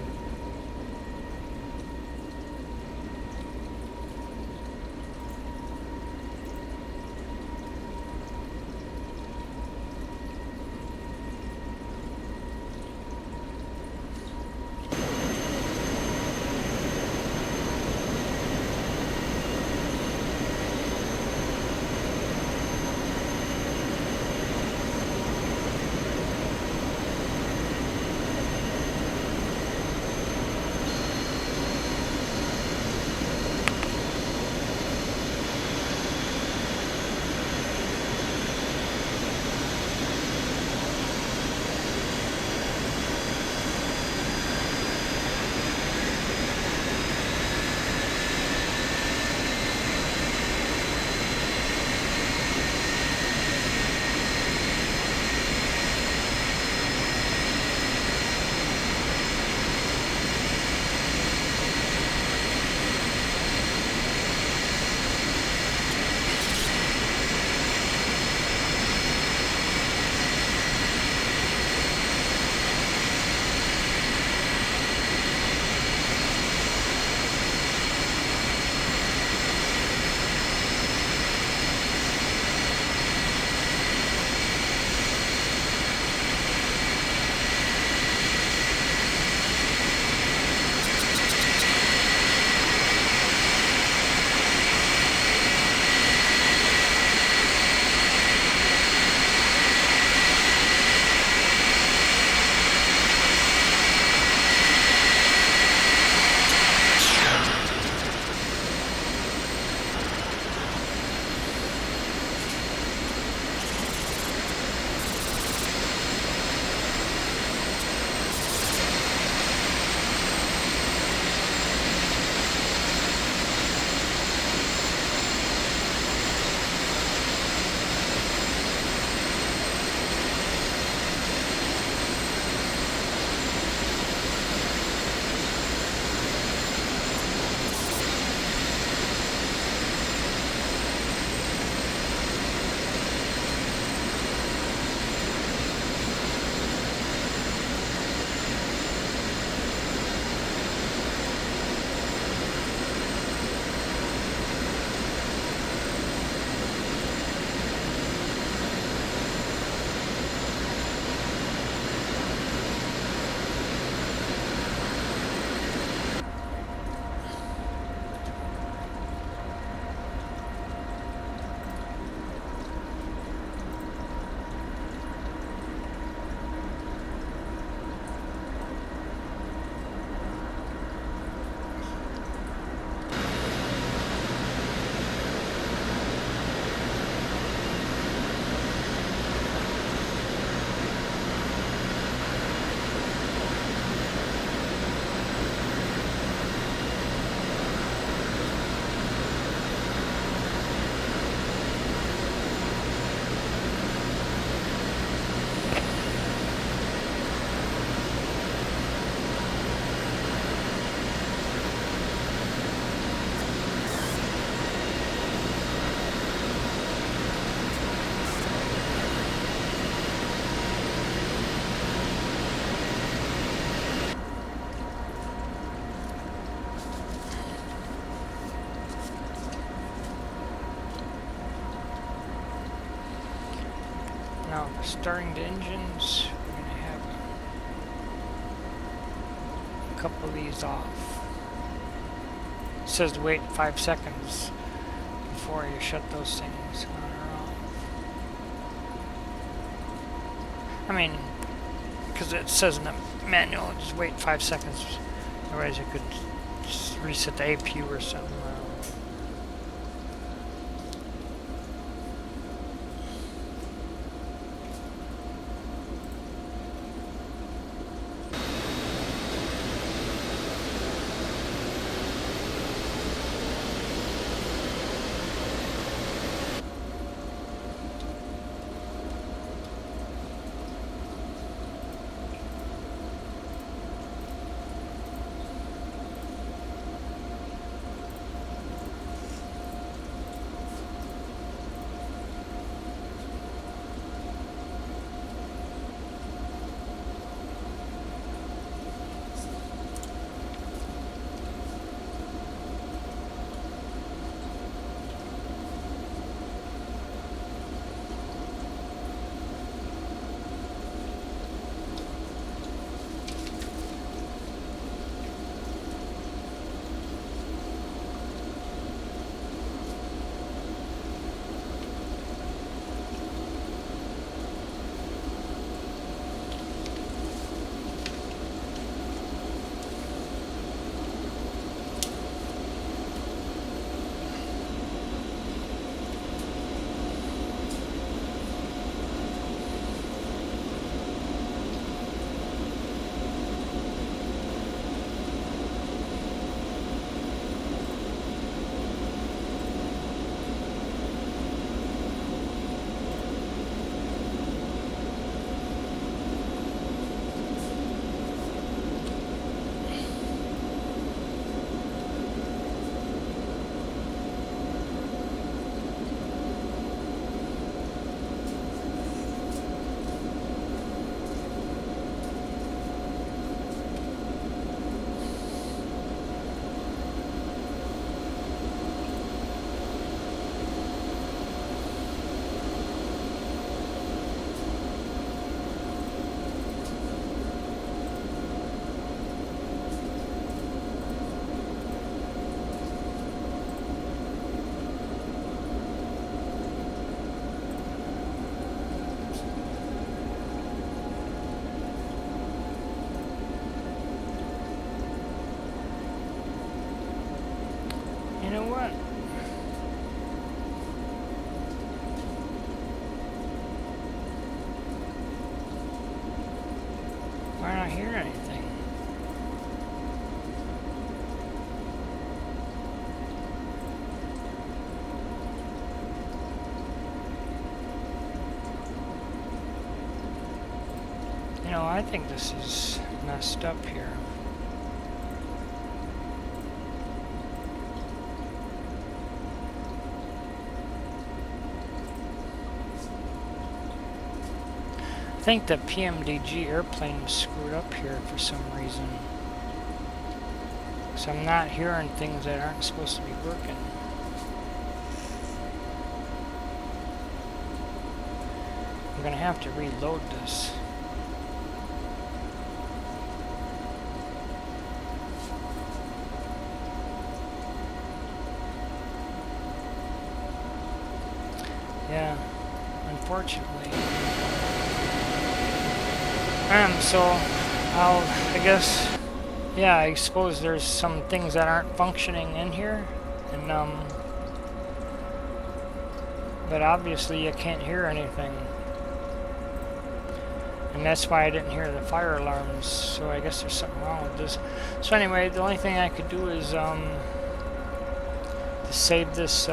Now, starting the engines, we're going to have a couple of these off. It says to wait 5 seconds before you shut those things on or off. I mean, because it says in the manual, just wait 5 seconds. Otherwise, you could just reset the APU or something. You know what? Why not hear anything? You know, I think this is messed up here. I think the PMDG airplane is screwed up here for some reason. So I'm not hearing things that aren't supposed to be working. I'm gonna have to reload this. Yeah, unfortunately. So I guess, yeah, I suppose there's some things that aren't functioning in here, and but obviously you can't hear anything, and that's why I didn't hear the fire alarms. So I guess there's something wrong with this. So anyway, the only thing I could do is to save this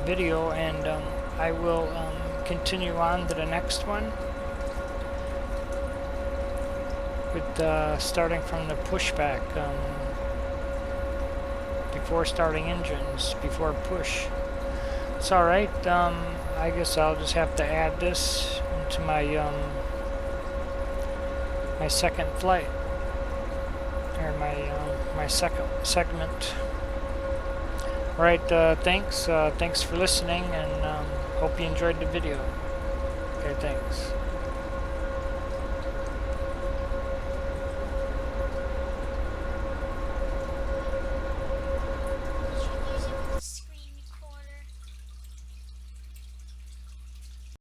video, and I will continue on to the next one. With starting from the pushback, before starting engines, before push. It's alright, I guess I'll just have to add this into my my second flight, or my second segment. Alright, thanks for listening, and hope you enjoyed the video. Okay, thanks.